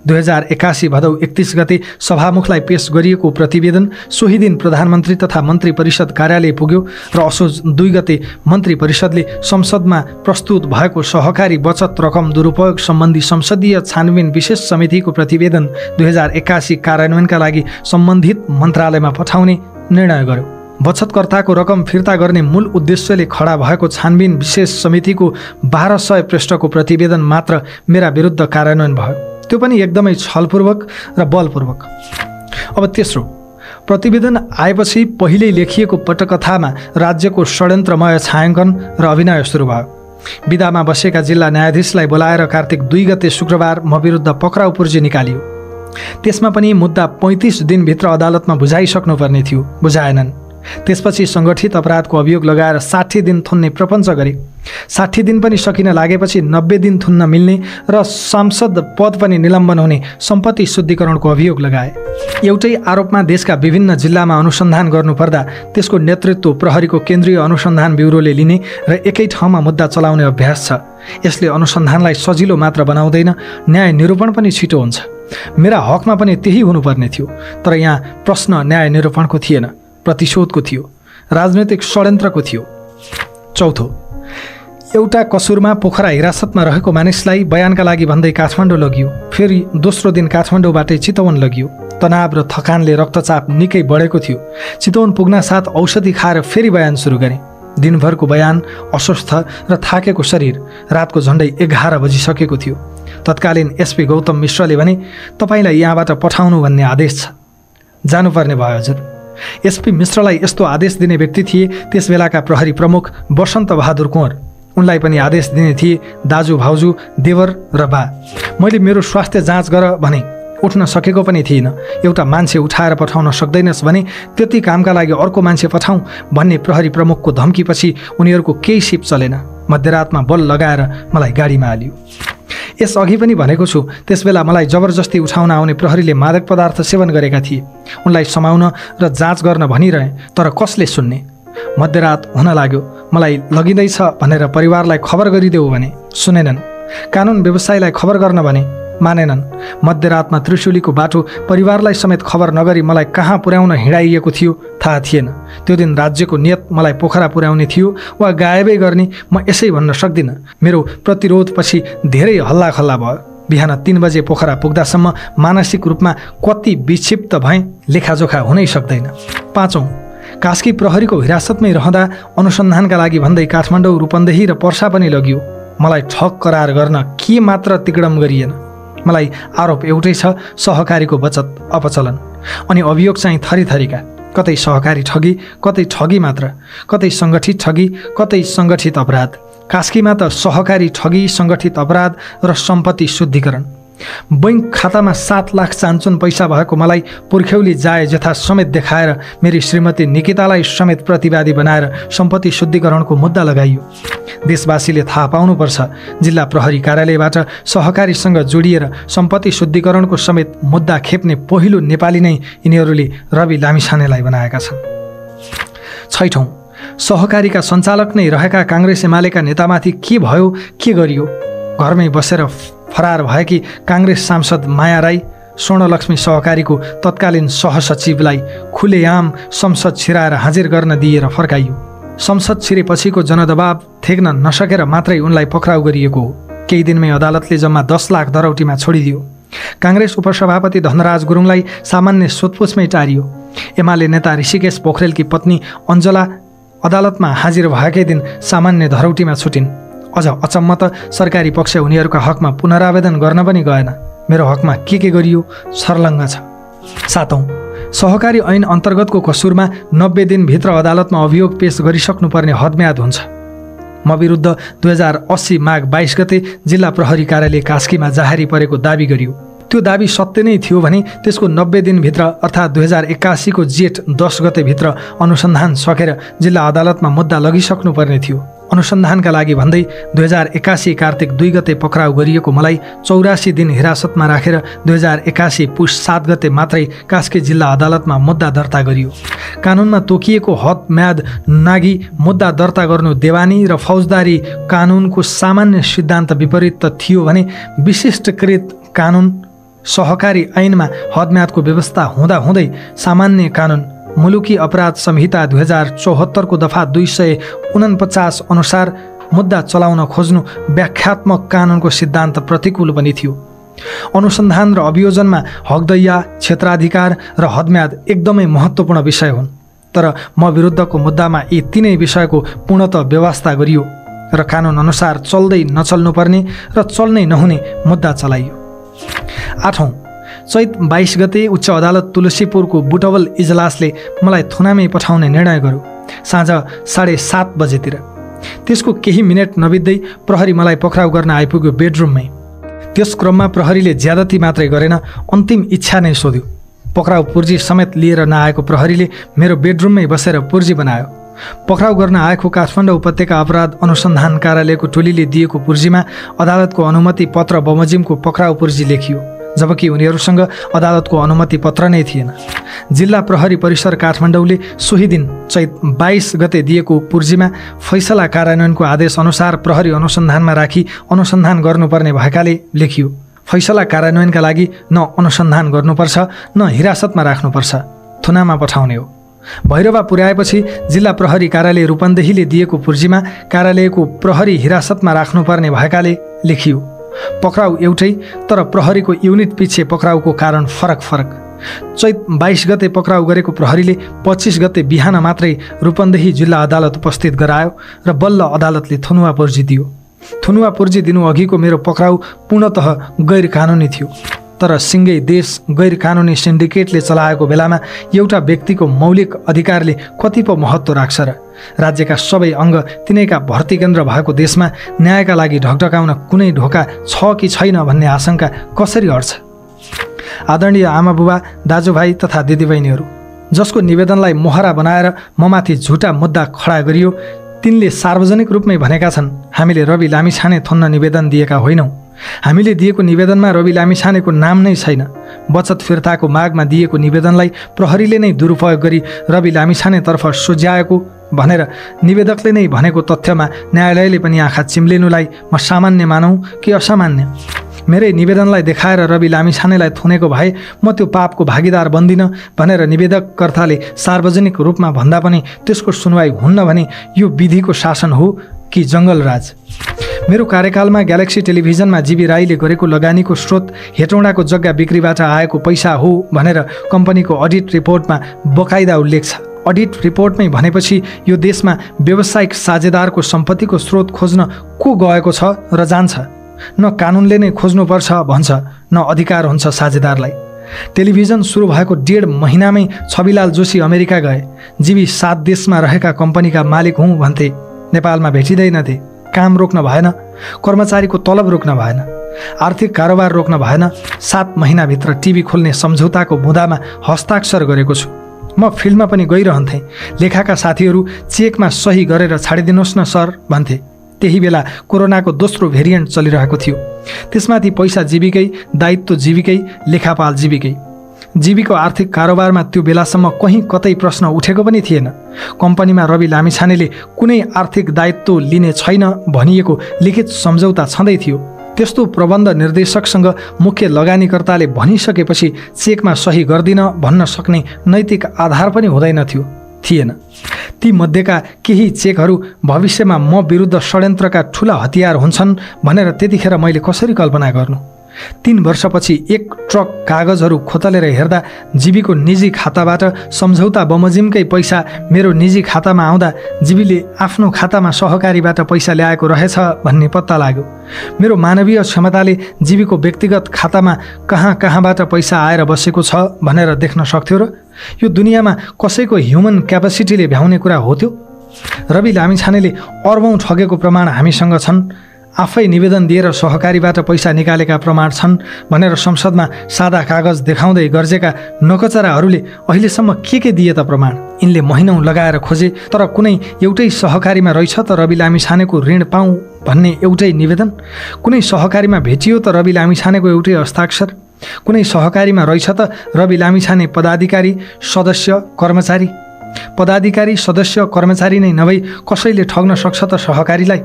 2081 भदौ 31 गते सभामुखलाई पेश गरिएको प्रतिवेदन सोही दिन प्रधानमन्त्री तथा मन्त्री परिषद कार्यालय पुग्यो र असोज 2 गते मन्त्री परिषदले संसदमा प्रस्तुत भएको सहकारी बचत रकम दुरुपयोग सम्बन्धी संसदीय छानबिन विशेष समितिको प्रतिवेदन 2081 कार्यान्वयनका लागि सम्बन्धित मन्त्रालयमा पठाउने निर्णय गर्यो। बचतकर्ताको रकम फिर्ता गर्ने मूल उद्देश्यले खडा भएको छानबिन विशेष समितिको 1200 पृष्ठको प्रतिवेदन मात्र मेरा विरुद्ध कार्यान्वयन भयो, त्यो पनि एकदमै छलपूर्वक र बलपूर्वक। अब तेस्रो, प्रतिवेदन आएपछि पहिल्यै लेखिएको पटकथामा राज्यको षड्यन्त्रमय छायाङ्कन र अभिनय सुरु भयो। विदामा बसेका जिल्ला न्यायाधीशलाई बोलाएर कार्तिक 2 गते शुक्रबार म विरुद्ध पक्राउ पूर्जी निकालियो। त्यसमा पनि मुद्दा 35 दिनभित्र अदालतमा बुझाइसक्नुपर्ने थियो, बुझाएनन्। त्यसपछि सङ्गठित अपराधको अभियोग लगाएर 60 दिन थुन्ने प्रपञ्च गरे। 60 दिन पनि सकिन लागेपछि 90 दिन थुन्न मिल्ने र सांसद पद पनि निलम्बन हुने सम्पत्ति शुद्धिकरणको अभियोग लगाए। एउटै आरोपमा देशका विभिन्न जिल्लामा अनुसन्धान गर्नुपर्दा त्यसको नेतृत्व प्रहरीको केन्द्रीय अनुसन्धान ब्युरोले लिने र एकै ठाउँमा मुद्दा चलाउने अभ्यास छ। यसले अनुसन्धानलाई सजिलो मात्र बनाउँदैन, न्याय निरूपण पनि छिटो हुन्छ। मेरा हकमा पनि त्यही हुनुपर्ने थियो, तर यहाँ प्रश्न न्याय निरूपणको थिएन, प्रतिशोधको थियो, राजनैतिक षड्यन्त्रको थियो। चौथो, एउटा कसुरमा पोखरा हिरासतमा रहेको मानिसलाई बयानका लागि भन्दै काठमाडौँ लगियो। फेरि दोस्रो दिन काठमाडौँबाटै चितवन लगियो। तनाव र थकानले रक्तचाप निकै बढेको थियो। चितवन पुग्न साथ औषधि खाएर फेरि बयान सुरु गरेँ। दिनभरको बयान, अस्वस्थ र थाकेको शरीर, रातको झन्डै 11 बजिसकेको थियो। तत्कालीन एसपी गौतम मिश्रले भने, तपाईँलाई यहाँबाट पठाउनु भन्ने आदेश छ, जानुपर्ने भयो हजुर। एसपी मिश्रलाई यस्तो आदेश दिने व्यक्ति थिए त्यस बेलाका प्रहरी प्रमुख वसन्त बहादुर कुँवर। उनलाई पनि आदेश दिने थिए दाजु, भाउजू, देवर र बा। मैले मेरो स्वास्थ्य जाँच गर भने उठ्न सकेको पनि थिइनँ। एउटा मान्छे उठाएर पठाउन सक्दैनस् भने त्यति कामका लागि अर्को मान्छे पठाउँ भन्ने प्रहरी प्रमुखको धम्कीपछि उनीहरूको केही सिप चलेन। मध्यरातमा बल लगाएर मलाई गाडीमा हालियो। यसअघि पनि भनेको छु, त्यसबेला मलाई जबरजस्ती उठाउन आउने प्रहरीले मादक पदार्थ सेवन गरेका थिए। उनलाई समाउन र जाँच गर्न भनिरहे, तर कसले सुन्ने? मध्यरात हुन लाग्यो। मलाई लगिँदैछ भनेर परिवारलाई खबर गरिदेऊ भने सुनेनन्। कानुन व्यवसायीलाई खबर गर्न भने मानेनन्। मध्यरातमा त्रिशुलीको बाटो परिवारलाई समेत खबर नगरी मलाई कहाँ पुर्याउन हिँडाइएको थियो थाहा थिएन। त्यो दिन राज्यको नियत मलाई पोखरा पुर्याउने थियो वा गायबै गर्ने म यसै भन्न सक्दिनँ। मेरो प्रतिरोधपछि धेरै हल्लाखल्ला भयो। बिहान 3 बजे पोखरा पुग्दासम्म मानसिक रूपमा कति विक्षिप्त भएँ लेखाजोखा हुनै सक्दैन। पाँचौं, कास्की प्रहरीको हिरासतमै रहँदा अनुसन्धानका लागि भन्दै काठमाडौँ, रूपन्देही र पर्सा पनि लगियो। मलाई ठग करार गर्न के मात्र तिकडम गरिएन। मलाई आरोप एउटै छ, सहकारीको बचत अपचलन। अनि अभियोग चाहिँ थरीथरीका, कतै सहकारी ठगी, कतै ठगी मात्र, कतै सङ्गठित ठगी, कतै सङ्गठित अपराध। कास्कीमा त सहकारी ठगी, सङ्गठित अपराध र सम्पत्ति शुद्धिकरण। बैंक खातामा 7 लाख चान्चुन पैसा भएको मलाई पुर्ख्यौली जाए जथा समेत देखाएर मेरी श्रीमती निकितालाई समेत प्रतिवादी बनाएर सम्पत्ति शुद्धिकरणको मुद्दा लगाइयो। देशवासीले थाहा पाउनुपर्छ, जिल्ला प्रहरी कार्यालयबाट सहकारीसँग जोडिएर सम्पत्ति शुद्धिकरणको समेत मुद्दा खेप्ने पहिलो नेपाली नै यिनीहरूले रवि लामिछानेलाई बनाएका छन्। 6औं, सहकारीका सञ्चालक नै रहेका काङ्ग्रेस एमालेका नेतामाथि के भयो, के गरियो? घरमै बसेर फरार भएकी काङ्ग्रेस सांसद माया राई स्वर्णलक्ष्मी सहकारीको तत्कालीन सहसचिवलाई खुलेआम संसद छिराएर हाजिर गर्न दिएर फर्काइयो। संसद छिरेपछिको जनदबाब थेक्न नसकेर मात्रै उनलाई पक्राउ गरिएको हो। केही दिनमै अदालतले जम्मा 10 लाख दरौटीमा छोडिदियो। काङ्ग्रेस उपसभापति धनराज गुरुङलाई सामान्य सोधपुछमै टारियो। एमाले नेता ऋषिकेश पोखरेलकी पत्नी अञ्जला अदालतमा हाजिर भएकै दिन सामान्य धरौटीमा छुटिन्। अझ अचम्म त सरकारी पक्ष उनीहरूका हकमा पुनरावेदन गर्न पनि गएन। मेरो हकमा के गरियो सर्लङ्ग छ। 7औं, सहकारी ऐन अन्तर्गतको कसुरमा 90 दिनभित्र अदालतमा अभियोग पेश गरिसक्नुपर्ने हदम्याद हुन्छ। म विरुद्ध 2080 माघ 22 गते जिल्ला प्रहरी कार्यालय कास्कीमा जाहेरी परेको दाबी गरियो। त्यो दाबी सत्य नै थियो भने त्यसको 90 दिनभित्र अर्थात् 2081 को जेठ 10 गतेभित्र अनुसन्धान सकेर जिल्ला अदालतमा मुद्दा लगिसक्नुपर्ने थियो। अनुसन्धानका लागि भन्दै 2081 कार्तिक 2 गते पक्राउ गरिएको मलाई 84 दिन हिरासतमा राखेर 2081 पुष 7 गते मात्रै कास्की जिल्ला अदालतमा मुद्दा दर्ता गरियो। कानुनमा तोकिएको हद म्याद नागी मुद्दा दर्ता गर्नु देवानी र फौजदारी कानुनको सामान्य सिद्धान्त विपरीत त थियो भने विशिष्टकृत कानुन सहकारी ऐनमा हदम्यादको व्यवस्था हुँदाहुँदै सामान्य कानुन मुलुकी अपराध संहिता 2074 को दफा 249 अनुसार मुद्दा चलाउन खोज्नु व्याख्यात्मक कानुनको सिद्धान्त प्रतिकूल पनि थियो। अनुसन्धान र अभियोजनमा हकदैया, क्षेत्राधिकार र हदम्याद एकदमै महत्त्वपूर्ण विषय हुन्। तर म विरुद्धको मुद्दामा यी तीनै विषयको पूर्णतः व्यवस्था गरियो र कानुन अनुसार चल्दै नचल्नुपर्ने र चल्नै नहुने मुद्दा चलाइयो। 8औं, चैत 22 गते उच्च अदालत तुलसीपुरको बुटवल इजलासले मलाई थुनामै पठाउने निर्णय गर्यो। साँझ 7:30 बजेतिर। त्यसको केही मिनेट नबित्दै प्रहरी मलाई पक्राउ गर्न आइपुग्यो बेडरुममै। त्यस क्रममा प्रहरीले ज्यादती मात्रै गरेन, अन्तिम इच्छा नै सोध्यो। पक्राउ पुर्जी समेत लिएर नआएको प्रहरीले मेरो बेडरुममै बसेर पुर्जी बनायो। पक्राउ गर्न आएको काठमाडौँ उपत्यका अपराध अनुसन्धान कार्यालयको टोलीले दिएको पुर्जीमा अदालतको अनुमति पत्र बमोजिमको पक्राउ पुर्जी लेखियो, जबकि उनीहरूसँग अदालतको अनुमति पत्र नै थिएन। जिल्ला प्रहरी परिसर काठमाडौँले सोही दिन चैत 22 गते दिएको पुर्जीमा फैसला कार्यान्वयनको आदेश अनुसार प्रहरी अनुसन्धानमा राखी अनुसन्धान गर्नुपर्ने भएकाले लेखियो। फैसला कार्यान्वयनका लागि न अनुसन्धान गर्नुपर्छ न हिरासतमा राख्नुपर्छ, थुनामा पठाउने हो। भैरवा पुर्याएपछि जिल्ला प्रहरी कार्यालय रूपन्देहीले दिएको पुर्जीमा कार्यालयको प्रहरी हिरासतमा राख्नुपर्ने भएकाले लेखियो। पक्राउ एउटै, तर प्रहरीको युनिट पछि पक्राउको कारण फरक फरक। चैत 22 गते पक्राउ गरेको प्रहरीले 25 गते बिहान मात्रै रूपन्देही जिल्ला अदालत उपस्थित गरायो र बल्ल अदालतले थुनुवा पुर्जी दियो। थुनुवा पुर्जी दिनु अघिको मेरो पक्राउ पूर्णतः गैर कानुनी थियो। तर सिङ्गै देश गैर कानुनी सिन्डिकेटले चलाएको बेलामा एउटा व्यक्तिको मौलिक अधिकारले कति पो महत्त्व राख्छ र? राज्यका सबै अङ्ग तिनैका भर्ती केन्द्र भएको देशमा न्यायका लागि ढकढकाउन कुनै ढोका छ कि छैन भन्ने आशंका कसरी अड्छ? आदरणीय आमाबुबा, दाजुभाइ तथा दिदीबहिनीहरू, जसको निवेदनलाई मोहरा बनाएर ममाथि झुटा मुद्दा खडा गरियो, तिनले सार्वजनिक रूपमै भनेका छन्, हामीले रवि लामिछाने थुन्न निवेदन दिएका होइनौँ। हामीले दिएको निवेदनमा रवि लामिछानेको नाम नै छैन। बचत फिर्ताको मागमा दिएको निवेदनलाई प्रहरीले नै दुरुपयोग गरी रवि लामिछानेतर्फ सुझाएको भनेर निवेदकले नै भनेको तथ्यमा न्यायालयले पनि आँखा चिम्लिनुलाई म सामान्य मानौँ कि असामान्य? मेरै निवेदनलाई देखाएर रवि लामिछानेलाई थुनेको भए म त्यो पापको भागीदार बन्दिनँ भनेर निवेदककर्ताले सार्वजनिक रूपमा भन्दा पनि त्यसको सुनवाई हुन्न भने यो विधिको शासन हो कि जङ्गलराज? मेरो कार्यकालमा ग्यालेक्सी टेलिभिजनमा जीबी राईले गरेको लगानीको स्रोत हेटौँडाको जग्गा बिक्रीबाट आएको पैसा हो भनेर कम्पनीको अडिट रिपोर्टमा बकाइदा उल्लेख छ। अडिट रिपोर्टमै भनेपछि यो देशमा व्यावसायिक साझेदारको सम्पत्तिको स्रोत खोज्न को गएको छ र जान्छ? न कानुनले नै खोज्नुपर्छ भन्छ, न अधिकार हुन्छ साझेदारलाई। टेलिभिजन सुरु भएको 1.5 महिनामै छविलाल जोशी अमेरिका गए। जीवी 7 देशमा रहेका कम्पनीका मालिक हुँ भन्थे। नेपालमा भेटिँदैनथे। काम रोक्न भएन, कर्मचारीको तलब रोक्न भएन, आर्थिक कारोबार रोक्न भएन। 7 महिनाभित्र टिभी खोल्ने सम्झौताको बुँदामा हस्ताक्षर गरेको छु। म फिल्डमा पनि गइरहन्थेँ। लेखाका साथीहरू चेकमा सही गरेर छाडिदिनुहोस् न सर भन्थे। त्यही बेला कोरोनाको दोस्रो भेरिएन्ट चलिरहेको थियो। त्यसमाथि पैसा जीविकै, दायित्व जीविकै, लेखापाल जीविकै। जीवीको आर्थिक कारोबारमा त्यो बेलासम्म कहीँ कतै प्रश्न उठेको पनि थिएन। कम्पनीमा रवि लामिछानेले कुनै आर्थिक दायित्व लिने छैन भनिएको लिखित सम्झौता छँदै थियो। त्यस्तो प्रबन्ध निर्देशकसँग मुख्य लगानीकर्ताले भनिसकेपछि चेकमा सही गर्दिन भन्न सक्ने नैतिक आधार पनि हुँदैनथ्यो, थिएन। ती मध्येका केही चेकहरू भविष्यमा म विरुद्ध षड्यन्त्रका ठुला हतियार हुन्छन् भनेर त्यतिखेर मैले कसरी कल्पना गर्नु? 3 वर्षपछि 1 ट्रक कागजहरू खोतलेर हेर्दा जीवीको निजी खाताबाट सम्झौता बमोजिमकै पैसा मेरो निजी खातामा आउँदा जीवीले आफ्नो खातामा सहकारीबाट पैसा ल्याएको रहेछ भन्ने पत्ता लाग्यो। मेरो मानवीय क्षमताले जीवीको व्यक्तिगत खातामा कहाँबाट पैसा आएर बसेको छ भनेर देख्न सक्थ्यो र? यो दुनियाँमा कसैको ह्युमन क्यापासिटीले भ्याउने कुरा हो त्यो? रवि लामिछानेले अर्बौं ठगेको प्रमाण हामीसँग छन्, आफै निवेदन दिएर सहकारीबाट पैसा निकालेका प्रमाण छन् भनेर संसदमा सादा कागज देखाउँदै गर्जेका नकचराहरूले अहिलेसम्म के दिए त प्रमाण? यिनले महिनौँ लगाएर खोजे, तर कुनै एउटै सहकारीमा रहेछ त रवि लामिछानेको ऋण पाऊँ भन्ने एउटै निवेदन? कुनै सहकारीमा भेटियो त रवि लामिछानेको एउटै हस्ताक्षर? कुनै सहकारीमा रहेछ त रवि लामिछाने पदाधिकारी, सदस्य, कर्मचारी? पदाधिकारी, सदस्य, कर्मचारी नै नभई कसैले ठग्न सक्छ त सहकारीलाई?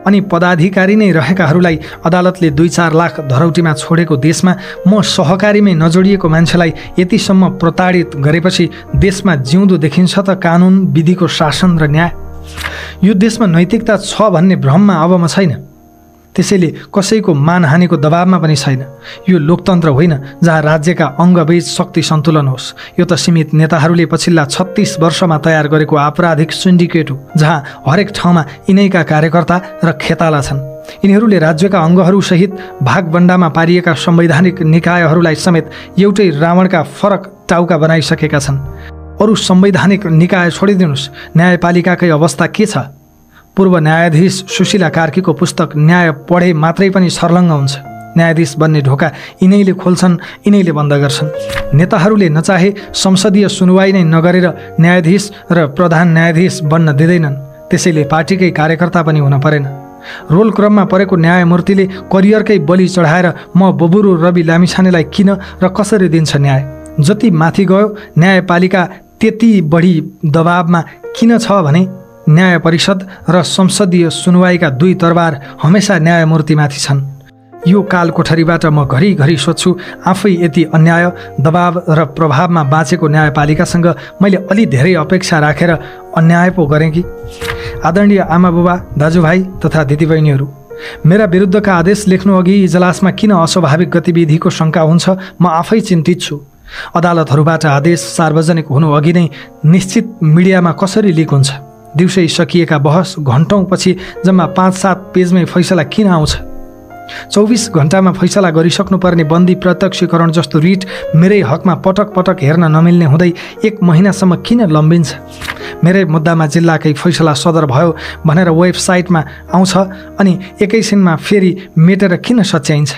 अनि पदाधिकारी नै रहेकाहरूलाई अदालतले 2-4 लाख धरौटीमा छोडेको देशमा म सहकारीमै नजोडिएको मान्छेलाई यतिसम्म प्रताडित गरेपछि देशमा जिउँदो देखिन्छ त कानुन, विधिको शासन र न्याय? यो देशमा नैतिकता छ भन्ने भ्रममा अब म छैन। त्यसैले कसैको मानहानिको दबावमा पनि छैन। यो लोकतन्त्र होइन जहाँ राज्यका अङ्गबीच शक्ति सन्तुलन होस्। यो त सीमित नेताहरूले पछिल्ला 36 वर्षमा तयार गरेको आपराधिक सिन्डिकेट हो, जहाँ हरेक ठाउँमा यिनैका कार्यकर्ता र खेताला छन्। यिनीहरूले राज्यका अङ्गहरूसहित भागबण्डामा पारिएका संवैधानिक निकायहरूलाई समेत एउटै रावणका फरक टाउका बनाइसकेका छन्। अरू संवैधानिक निकाय छोडिदिनुहोस्, न्यायपालिकाकै अवस्था के छ? पूर्व न्यायाधीश सुशीला कार्कीको पुस्तक न्याय पढे मात्रै पनि सर्लङ्ग हुन्छ। न्यायाधीश बन्ने ढोका यिनैले खोल्छन्, यिनैले बन्द गर्छन्। नेताहरूले नचाहे संसदीय सुनवाई नै नगरेर न्यायाधीश र प्रधान न्यायाधीश बन्न दिँदैनन्। त्यसैले पार्टीकै कार्यकर्ता पनि हुन परेन। रोल क्रममा परेको न्यायमूर्तिले करियरकै बलि चढाएर म बबुरु रवि लामिछानेलाई किन र कसरी दिन्छ न्याय? जति माथि गयो न्यायपालिका त्यति बढी दबावमा किन छ भने न्याय परिषद र संसदीय सुनवाईका 2 तरबार हमेसा न्यायमूर्तिमाथि छन्। यो कालकोठरीबाट म घरिघरि सोध्छु, आफै यति अन्याय, दबाव र प्रभावमा बाँचेको न्यायपालिकासँग मैले अलि धेरै अपेक्षा राखेर अन्याय पो गरेँ कि? आदरणीय आमाबुबा, दाजुभाइ तथा दिदीबहिनीहरू, मेरा विरुद्धका आदेश लेख्नु अघि इजलासमा किन अस्वाभाविक गतिविधिको शङ्का हुन्छ म आफै चिन्तित छु। अदालतहरूबाट आदेश सार्वजनिक हुनु अघि नै निश्चित मिडियामा कसरी लिक हुन्छ? दिउँसै सकिएका बहस घण्टौँपछि जम्मा 5-7 पेजमै फैसला किन आउँछ? 24 घण्टामा फैसला गरिसक्नुपर्ने बन्दी प्रत्यक्षीकरण जस्तो रिट मेरै हकमा पटक पटक हेर्न नमिल्ने हुँदै 1 महिनासम्म किन लम्बिन्छ? मेरै मुद्दामा जिल्लाकै फैसला सदर भयो भनेर वेबसाइटमा आउँछ अनि एकैछिनमा फेरि मेटेर किन सच्याइन्छ?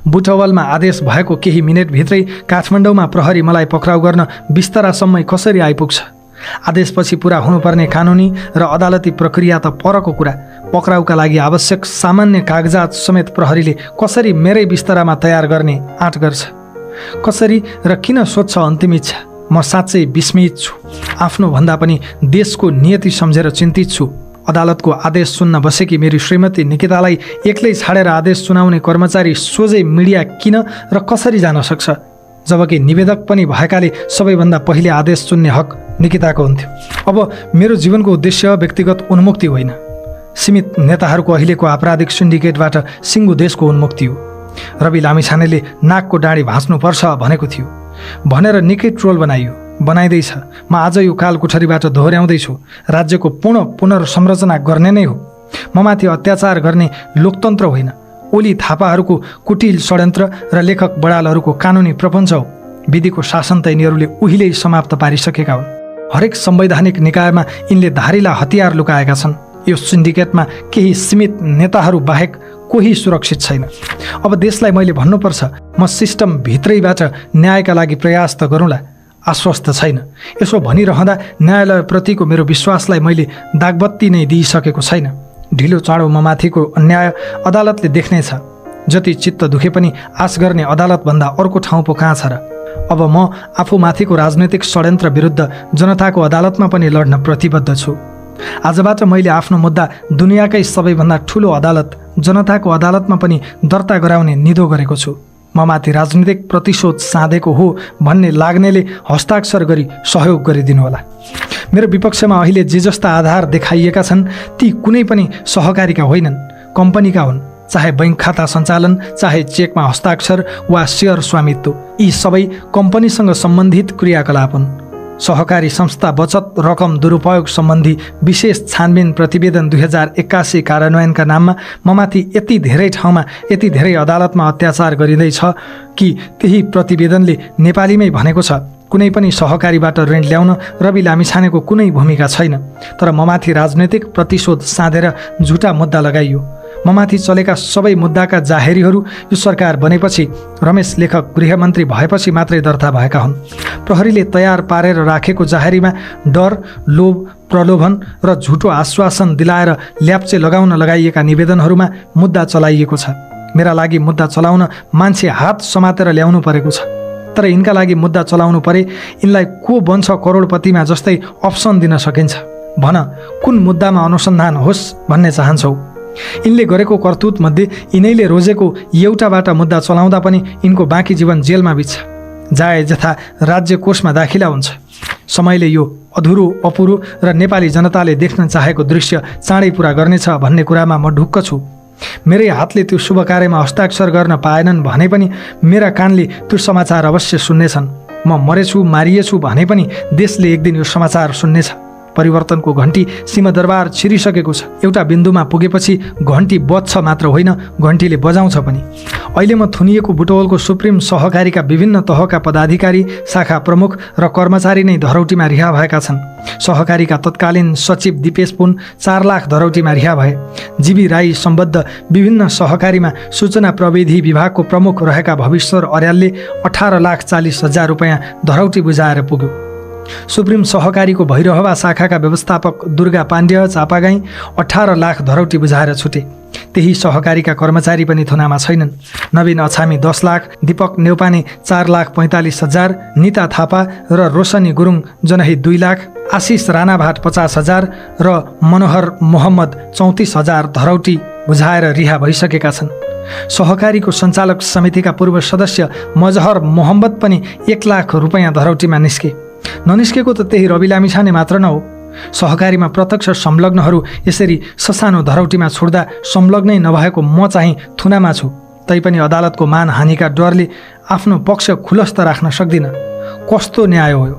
बुटवलमा आदेश भएको केही मिनेटभित्रै काठमाडौँमा प्रहरी मलाई पक्राउ गर्न बिस्तरासम्मै कसरी आइपुग्छ? आदेशपछि पुरा हुनुपर्ने कानुनी र अदालती प्रक्रिया त परको कुरा। पक्राउका लागि आवश्यक सामान्य कागजात समेत प्रहरीले कसरी मेरै बिस्तरामा तयार गर्ने आँट गर्छ? कसरी र किन सोध्छ अन्तिम इच्छा? म साँच्चै विस्मित छु। आफ्नो भन्दा पनि देशको नियति सम्झेर चिन्तित छु। अदालतको आदेश सुन्न बसेकी मेरी श्रीमती निकितालाई एक्लै छाडेर आदेश सुनाउने कर्मचारी सोझै मिडिया किन र कसरी जान सक्छ? जबकि निवेदक पनि भएकाले सबैभन्दा पहिले आदेश सुन्ने हक निकिताको हुन्थ्यो। अब मेरो जीवनको उद्देश्य व्यक्तिगत उन्मुक्ति होइन, सीमित नेताहरूको अहिलेको आपराधिक सिन्डिकेटबाट सिङ्गो देशको उन्मुक्ति हो। रवि लामिछानेले नाकको डाँडी भाँच्नुपर्छ भनेको थियो भनेर निकै ट्रोल बनाइयो। बनाइँदैछ। म आज यो कालकोठरीबाट दोहोर्याउँदैछु, राज्यको पूर्ण पुनर्संरचना गर्ने नै हो। ममाथि अत्याचार गर्ने लोकतन्त्र होइन, ओली थापाहरूको कुटिल षड्यन्त्र र लेखक बडालहरूको कानुनी प्रपञ्च हो। विधिको शासन त यिनीहरूले उहिल्यै समाप्त पारिसकेका हुन्। हरेक संवैधानिक निकायमा यिनले धारिला हतियार लुकाएका छन्। यो सिन्डिकेटमा केही सीमित नेताहरू बाहेक कोही सुरक्षित छैन। अब देशलाई मैले भन्नुपर्छ, म सिस्टम भित्रैबाट न्यायका लागि प्रयास त गरौँला, आश्वस्त छैन। यसो भनिरहँदा न्यायालयप्रतिको मेरो विश्वासलाई मैले दागबत्ती नै दिइसकेको छैन। ढिलो चाँडो म माथिको अन्याय अदालतले देख्नेछ। जति चित्त दुखे पनि आश गर्ने अदालतभन्दा अर्को ठाउँ पो कहाँ छ र? अब म आफूमाथिको राजनैतिक षड्यन्त्र विरुद्ध जनताको अदालतमा पनि लड्न प्रतिबद्ध छु। आजबाट मैले आफ्नो मुद्दा दुनियाँकै सबैभन्दा ठुलो अदालत जनताको अदालतमा पनि दर्ता गराउने निधो गरेको छु। म माथि राजनीतिक प्रतिशोध साधेको हो भन्ने लाग्नेले हस्ताक्षर गरी सहयोग गरिदिनुहोला। मेरो विपक्षमा अहिले जे जस्ता आधार देखाइएका छन् ती कुनै पनि सहकारीका होइनन्, कम्पनीका हुन्। चाहे बैंक खाता सञ्चालन, चाहे चेकमा हस्ताक्षर वा सेयर स्वामित्व, यी सबै कम्पनीसँग सम्बन्धित क्रियाकलाप हुन्। सहकारी संस्था बचत रकम दुरुपयोग सम्बन्धी विशेष छानबिन प्रतिवेदन 2081 कार्यान्वयनका नाममा ममाथि यति धेरै ठाउँमा, यति धेरै अदालतमा अत्याचार गरिँदैछ कि त्यही प्रतिवेदनले नेपालीमै भनेको छ, कुनै पनि सहकारीबाट ऋण ल्याउन रवि लामिछानेको कुनै भूमिका छैन। तर ममाथि राजनैतिक प्रतिशोध साधेर झुटा मुद्दा लगाइयो। ममाथि चलेका सबै मुद्दाका जाहेरीहरू यो सरकार बनेपछि, रमेश लेखक गृहमन्त्री भएपछि मात्रै दर्ता भएका हुन्। प्रहरीले तयार पारेर राखेको जाहेरीमा डर, लोभ, प्रलोभन र झुटो आश्वासन दिलाएर ल्याप्चे लगाउन लगाइएका निवेदनहरूमा मुद्दा चलाइएको छ। मेरा लागि मुद्दा चलाउन मान्छे हात समातेर ल्याउनु परेको छ। तर यिनका लागि मुद्दा चलाउनु परे यिनलाई को बन्छ करोडपतिमा जस्तै अप्सन दिन सकिन्छ। भन, कुन मुद्दामा अनुसन्धान होस् भन्ने चाहन्छौ? यिनले गरेको करतुत मध्ये यिनैले रोजेको एउटाबाट मुद्दा चलाउँदा पनि यिनको बाँकी जीवन जेलमा बित्छ, जाए जथा राज्य कोषमा दाखिला हुन्छ। समयले यो अधुरो, अपुरो र नेपाली जनताले देख्न चाहेको दृश्य चाँडै पुरा गर्नेछ भन्ने कुरामा म ढुक्क छु। मेरै हातले त्यो शुभ कार्यमा हस्ताक्षर गर्न पाएनन् भने पनि मेरा कानले त्यो समाचार अवश्य सुन्नेछन्। म मरेछु, मारिएछु भने पनि देशले एक दिन यो समाचार सुन्नेछ। परिवर्तनको घन्टी सिंहदरबार छिरिसकेको छ। एउटा बिन्दुमा पुगेपछि घन्टी बज्छ मात्र होइन, घन्टीले बजाउँछ पनि। अहिले म थुनिएको बुटवलको सुप्रिम सहकारीका विभिन्न तहका पदाधिकारी, शाखा प्रमुख र कर्मचारी नै धरौटीमा रिहा भएका छन्। सहकारीका तत्कालीन सचिव दिपेश पुन 4 लाख धरौटीमा रिहा भए। जीवी राई सम्बद्ध विभिन्न सहकारीमा सूचना प्रविधि विभागको प्रमुख रहेका भविश्वर अर्यालले 18,40,000 रुपैयाँ धरौटी बुझाएर पुग्यो। सुप्रिम सहकारीको भैरहवा शाखाका व्यवस्थापक दुर्गा पाण्ड्य चापागाई 18 लाख धरौटी बुझाएर छुटे। त्यही सहकारीका कर्मचारी पनि थुनामा छैनन्। नवीन अछामी 10 लाख, दीपक नेउपाने 4,45,000, निता थापा र रोशनी गुरुङ जनही 2 लाख, आशिष राणाभाट 50,000 र मनोहर मोहम्मद 34,000 धरौटी बुझाएर रिहा भइसकेका छन्। सहकारीको सञ्चालक समितिका पूर्व सदस्य मजहर मोहम्मद पनि 1 लाख रुपैयाँ धरौटीमा निस्के। ननिस्केको त त्यही रवि लामिछाने मात्र न हो। सहकारीमा प्रत्यक्ष संलग्नहरू यसरी ससानो धरौटीमा छोड्दा संलग्नै नभएको म चाहिँ थुनामा छु। तैपनि अदालतको मानहानिका डरले आफ्नो पक्ष खुलस्त राख्न सक्दिनँ। कस्तो न्याय हो यो?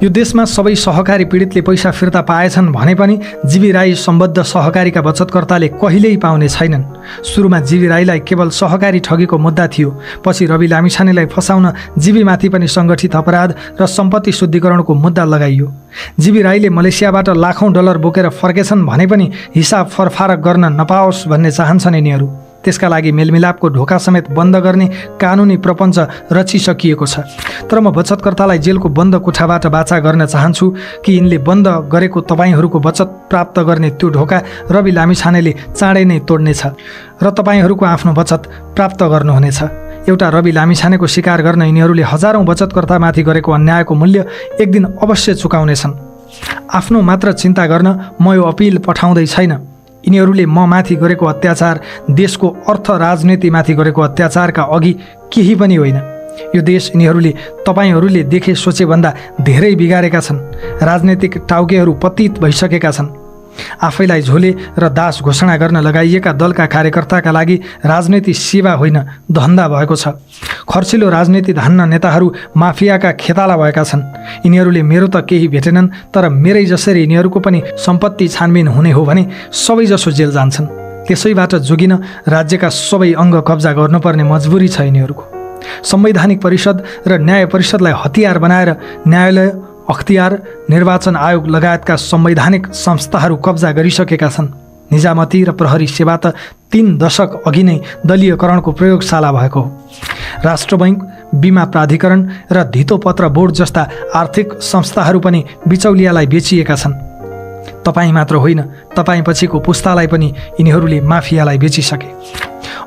यो देशमा सबै सहकारी पीडितले पैसा फिर्ता पाएछन् भने पनि जीवी राई सम्बद्ध सहकारीका बचतकर्ताले कहिल्यै पाउने छैनन्। सुरुमा जीवी राईलाई केवल सहकारी ठगीको मुद्दा थियो। पछि रवि लामिछानेलाई फसाउन जीवीमाथि पनि सङ्गठित अपराध र सम्पत्ति शुद्धिकरणको मुद्दा लगाइयो। जीवी राईले मलेसियाबाट लाखौँ डलर बोकेर फर्केछन् भने पनि हिसाब फरफारक गर्न नपाओस् भन्ने चाहन्छन् यिनीहरू। त्यसका लागि मेलमिलापको ढोका समेत बन्द गर्ने कानुनी प्रपञ्च रचिसकिएको छ। तर म बचतकर्तालाई जेलको बन्द कोठाबाट बाचा गर्न चाहन्छु कि यिनले बन्द गरेको तपाईँहरूको बचत प्राप्त गर्ने त्यो ढोका रवि लामिछानेले चाँडै नै तोड्नेछ र तपाईँहरूको आफ्नो बचत प्राप्त गर्नुहुनेछ। एउटा रवि लामिछानेको शिकार गर्न यिनीहरूले हजारौँ बचतकर्तामाथि गरेको अन्यायको मूल्य एक दिन अवश्य चुकाउनेछन्। आफ्नो मात्र चिन्ता गर्न म यो अपिल पठाउँदै छैन। यिनीहरूले म माथि गरेको अत्याचार देशको अर्थ राजनीतिमाथि गरेको अत्याचारका अघि केही पनि होइन। यो देश यिनीहरूले तपाईँहरूले देखे सोचे भन्दा धेरै बिगारेका छन्। राजनैतिक टाउकेहरू पतित भइसकेका छन्। आफैलाई झोले र दास घोषणा गर्न लगाइएका दलका कार्यकर्ताका लागि राजनीति सेवा होइन धन्दा भएको छ। खर्चिलो राजनीति धान्न नेताहरू माफियाका खेताला भएका छन्। यिनीहरूले मेरो त केही भेटेनन्, तर मेरै जसरी यिनीहरूको पनि सम्पत्ति छानबिन हुने हो भने सबैजसो जेल जान्छन्। त्यसैबाट जोगिन राज्यका सबै अङ्ग कब्जा गर्नुपर्ने मजबुरी छ यिनीहरूको। संवैधानिक परिषद र न्याय परिषदलाई हतियार बनाएर न्यायालय, अख्तियार, निर्वाचन आयोग लगायतका संवैधानिक संस्थाहरू कब्जा गरिसकेका छन्। निजामती र प्रहरी सेवा त 3 दशक अघि नै दलीयकरणको प्रयोगशाला भएको हो। राष्ट्र बैङ्क, बिमा प्राधिकरण र धितोपत्र बोर्ड जस्ता आर्थिक संस्थाहरू पनि बिचौलियालाई बेचिएका छन्। तपाईँ मात्र होइन, तपाईँ पछिको पुस्तालाई पनि यिनीहरूले माफियालाई बेचिसके।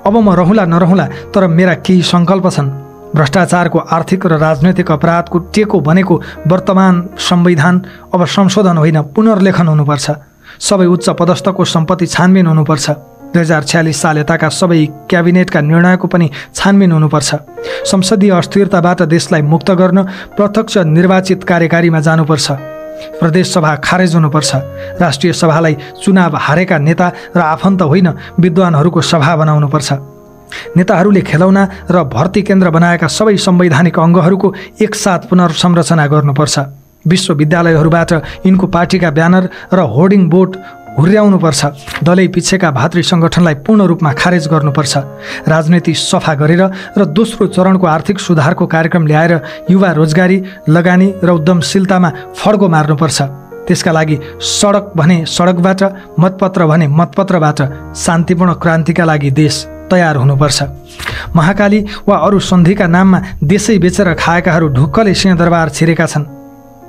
अब म रहँला नरहँला, तर मेरा केही सङ्कल्प छन्। भ्रष्टाचारको आर्थिक र राजनैतिक अपराधको टेको बनेको वर्तमान संविधान अब संशोधन होइन पुनर्लेखन हुनुपर्छ। सबै उच्च पदस्थको सम्पत्ति छानबिन हुनुपर्छ। 2046 साल यताका सबै क्याबिनेटका निर्णयको पनि छानबिन हुनुपर्छ। संसदीय अस्थिरताबाट देशलाई मुक्त गर्न प्रत्यक्ष निर्वाचित कार्यकारीमा जानुपर्छ। प्रदेश सभा खारेज हुनुपर्छ। राष्ट्रिय सभालाई चुनाव हारेका नेता र आफन्त होइन विद्वानहरूको सभा बनाउनुपर्छ। नेताहरूले खेलौना र भर्ती केन्द्र बनाएका सबै संवैधानिक अङ्गहरूको एकसाथ पुनर्संरचना गर्नुपर्छ। विश्वविद्यालयहरूबाट यिनको पार्टीका ब्यानर र होर्डिङ बोर्ड हुर्याउनुपर्छ। दलै पिछेका भातृ सङ्गठनलाई पूर्ण रूपमा खारेज गर्नुपर्छ। राजनीति सफा गरेर र दोस्रो चरणको आर्थिक सुधारको कार्यक्रम ल्याएर युवा रोजगारी, लगानी र उद्यमशीलतामा फड्को मार्नुपर्छ। त्यसका लागि सडक भने सडकबाट, मतपत्र भने मतपत्रबाट शान्तिपूर्ण क्रान्तिका लागि देश तयार हुनुपर्छ। महाकाली वा अरू सन्धिका नाममा देशै बेचेर खाएकाहरू ढुक्कले सिंहदरबार छिरेका छन्।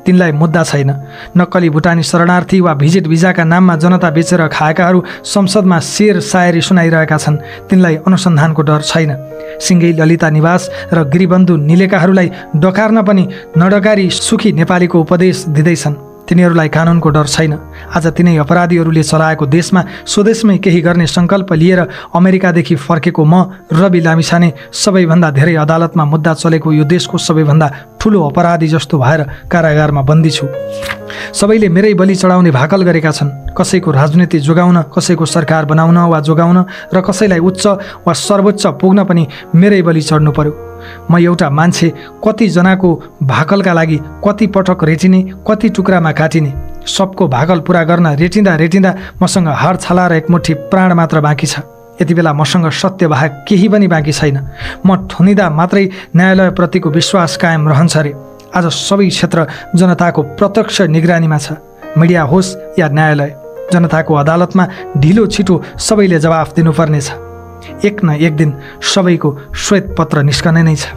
तिनलाई मुद्दा छैन। नक्कली भुटानी शरणार्थी वा भिजिट भिजाका नाममा जनता बेचेर खाएकाहरू संसदमा शेर सायरी सुनाइरहेका छन्। तिनलाई अनुसन्धानको डर छैन। सिङ्गै ललिता निवास र गिरिबन्धु निलेकाहरूलाई डकार्न पनि नडकारी सुखी नेपालीको उपदेश दिँदैछन्। तिनीहरूलाई कानुनको डर छैन। आज तिनै अपराधीहरूले चलाएको देशमा स्वदेशमै केही गर्ने सङ्कल्प लिएर अमेरिकादेखि फर्केको म रवि लामिछाने सबैभन्दा धेरै अदालतमा मुद्दा चलेको यो देशको सबैभन्दा ठुलो अपराधी जस्तो भएर कारागारमा बन्दी छु। सबैले मेरै बलि चढाउने भाकल गरेका छन्। कसैको राजनीति जोगाउन, कसैको सरकार बनाउन वा जोगाउन र कसैलाई उच्च वा सर्वोच्च पुग्न पनि मेरै बलि चढ्नु पर्यो। म एउटा मान्छे कतिजनाको भाकलका लागि कति पटक रेटिने, कति टुक्रामा काटिने। सबको भाकल पुरा गर्न रेटिँदा रेटिँदा मसँग हाड छाला र एक मुठी प्राण मात्र बाँकी छ। यति बेला मसँग सत्य बाहेक केही पनि बाँकी छैन। म ठुनिँदा मात्रै न्यायालयप्रतिको विश्वास कायम रहन्छ रे। आज सबै क्षेत्र जनताको प्रत्यक्ष निगरानीमा छ। मिडिया होस् या न्यायालय, जनताको अदालतमा ढिलो छिटो सबैले जवाफ दिनुपर्नेछ। एक न एक दिन सबैको श्वेत पत्र निस्कने नै छ।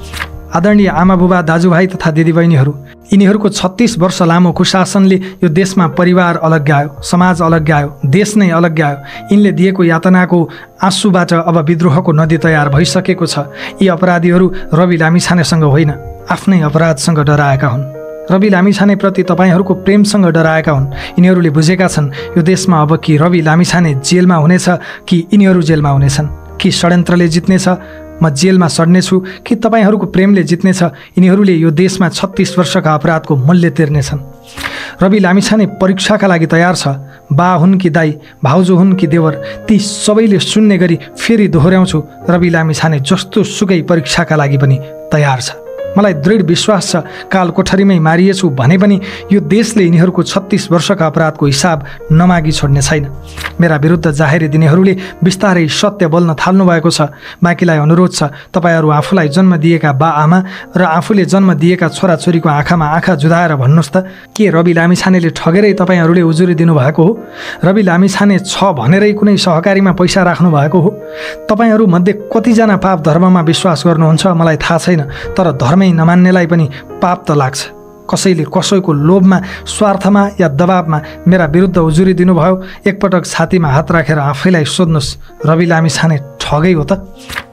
आदरणीय आमा बुबा, दाजुभाइ तथा दिदीबहिनीहरू, यिनीहरूको 36 वर्ष लामो कुशासनले यो देशमा परिवार अलग्यायो, समाज अलग्यायो, देश नै अलग्यायो। यिनले दिएको यातनाको आँसुबाट अब विद्रोहको नदी तयार भइसकेको छ। यी अपराधीहरू रवि लामिछानेसँग होइन, आफ्नै अपराधसँग डराएका हुन्। रवि लामिछानेप्रति तपाईँहरूको प्रेमसँग डराएका हुन्। यिनीहरूले बुझेका छन् यो देशमा अब कि रवि लामिछाने जेलमा हुनेछ कि यिनीहरू जेलमा हुनेछन्, कि षड्यन्त्रले जित्नेछ, म जेलमा सड्नेछु, कि तपाईँहरूको प्रेमले जित्नेछ। यिनीहरूले यो देशमा 36 वर्षका अपराधको मूल्य तिर्नेछन्। रवि लामिछाने परीक्षाका लागि तयार छ। बा हुन् कि दाई, भाउजू हुन् कि देवर, ती सबैले सुन्ने गरी फेरि दोहोऱ्याउँछु, रवि लामिछाने जस्तो सुकै परीक्षाका लागि पनि तयार छ। मलाई दृढ विश्वास छ काल कोठरीमै मारिएछु भने पनि यो देशले यिनीहरूको 36 वर्षका अपराधको हिसाब नमागी छोड्ने छैन। मेरा विरुद्ध जाहेरी दिनेहरूले बिस्तारै सत्य बोल्न थाल्नु भएको छ। बाँकीलाई अनुरोध छ, तपाईँहरू आफूलाई जन्म दिएका बा आमा र आफूले जन्म दिएका छोराछोरीको आँखामा आँखा जुधाएर भन्नुहोस् त, के रवि लामिछानेले ठगेरै तपाईँहरूले उजुरी दिनुभएको हो? रवि लामिछाने छ भनेरै कुनै सहकारीमा पैसा राख्नु भएको हो? तपाईँहरूमध्ये कतिजना पाप धर्ममा विश्वास गर्नुहुन्छ मलाई थाहा छैन, तर धर्मै नमान्नेलाई पनि पाप त लाग्छ। कसैले कसैको लोभमा, स्वार्थमा या दबावमा मेरा विरुद्ध उजुरी दिनुभयो? एकपटक छातीमा हात राखेर आफैलाई सोध्नुहोस्, रवि लामिछाने ठगै हो त?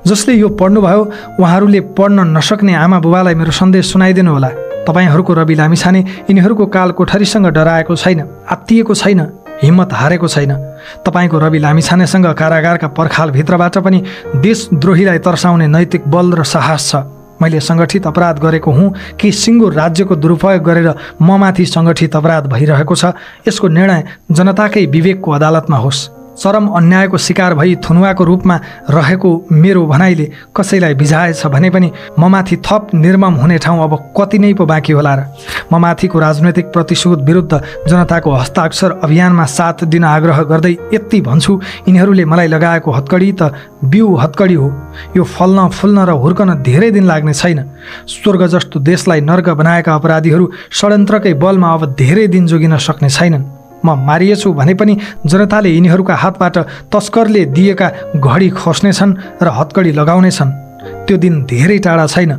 जसले यो पढ्नुभयो उहाँहरूले पढ्न नसक्ने आमा बुबालाई मेरो सन्देश सुनाइदिनु होला। तपाईँहरूको रवि लामिछाने यिनीहरूको काल कोठरीसँग डराएको छैन, आत्तिएको छैन, हिम्मत हारेको छैन। तपाईँको रवि लामिछानेसँग कारागारका पर्खालभित्रबाट पनि देशद्रोहीलाई तर्साउने नैतिक बल र साहस छ। मैले सङ्गठित अपराध गरेको हुँ कि सिङ्गो राज्यको दुरुपयोग गरेर ममाथि सङ्गठित अपराध भइरहेको छ, यसको निर्णय जनताकै विवेकको अदालतमा होस्। चरम अन्यायको शिकार भई थुनुवाको रूपमा रहेको मेरो भनाइले कसैलाई बिझाएछ भने पनि ममाथि थप निर्मम हुने ठाउँ अब कति नै पो बाँकी होला र। ममाथिको राजनैतिक प्रतिशोध विरुद्ध जनताको हस्ताक्षर अभियानमा साथ दिन आग्रह गर्दै यति भन्छु, यिनीहरूले मलाई लगाएको हत्कडी त बिउ हत्कडी हो। यो फल्न फुल्न र हुर्कन धेरै दिन लाग्ने छैन। स्वर्ग जस्तो देशलाई नर्क बनाएका अपराधीहरू षड्यन्त्रकै बलमा अब धेरै दिन जोगिन सक्ने छैनन्। म मारिएछु भने पनि जनताले यिनीहरूका हातबाट तस्करले दिएका घडी खोस्नेछन् र हत्कडी लगाउनेछन्। त्यो दिन धेरै टाढा छैन।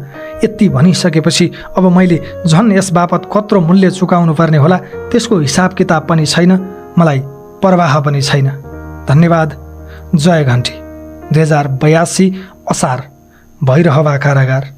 यति भनिसकेपछि अब मैले झन् यस बापत कत्रो मूल्य चुकाउनु पर्ने होला त्यसको हिसाब किताब पनि छैन, मलाई परवाह पनि छैन। धन्यवाद। जय घन्टी। 2082 असार। भैरहवा कारागार।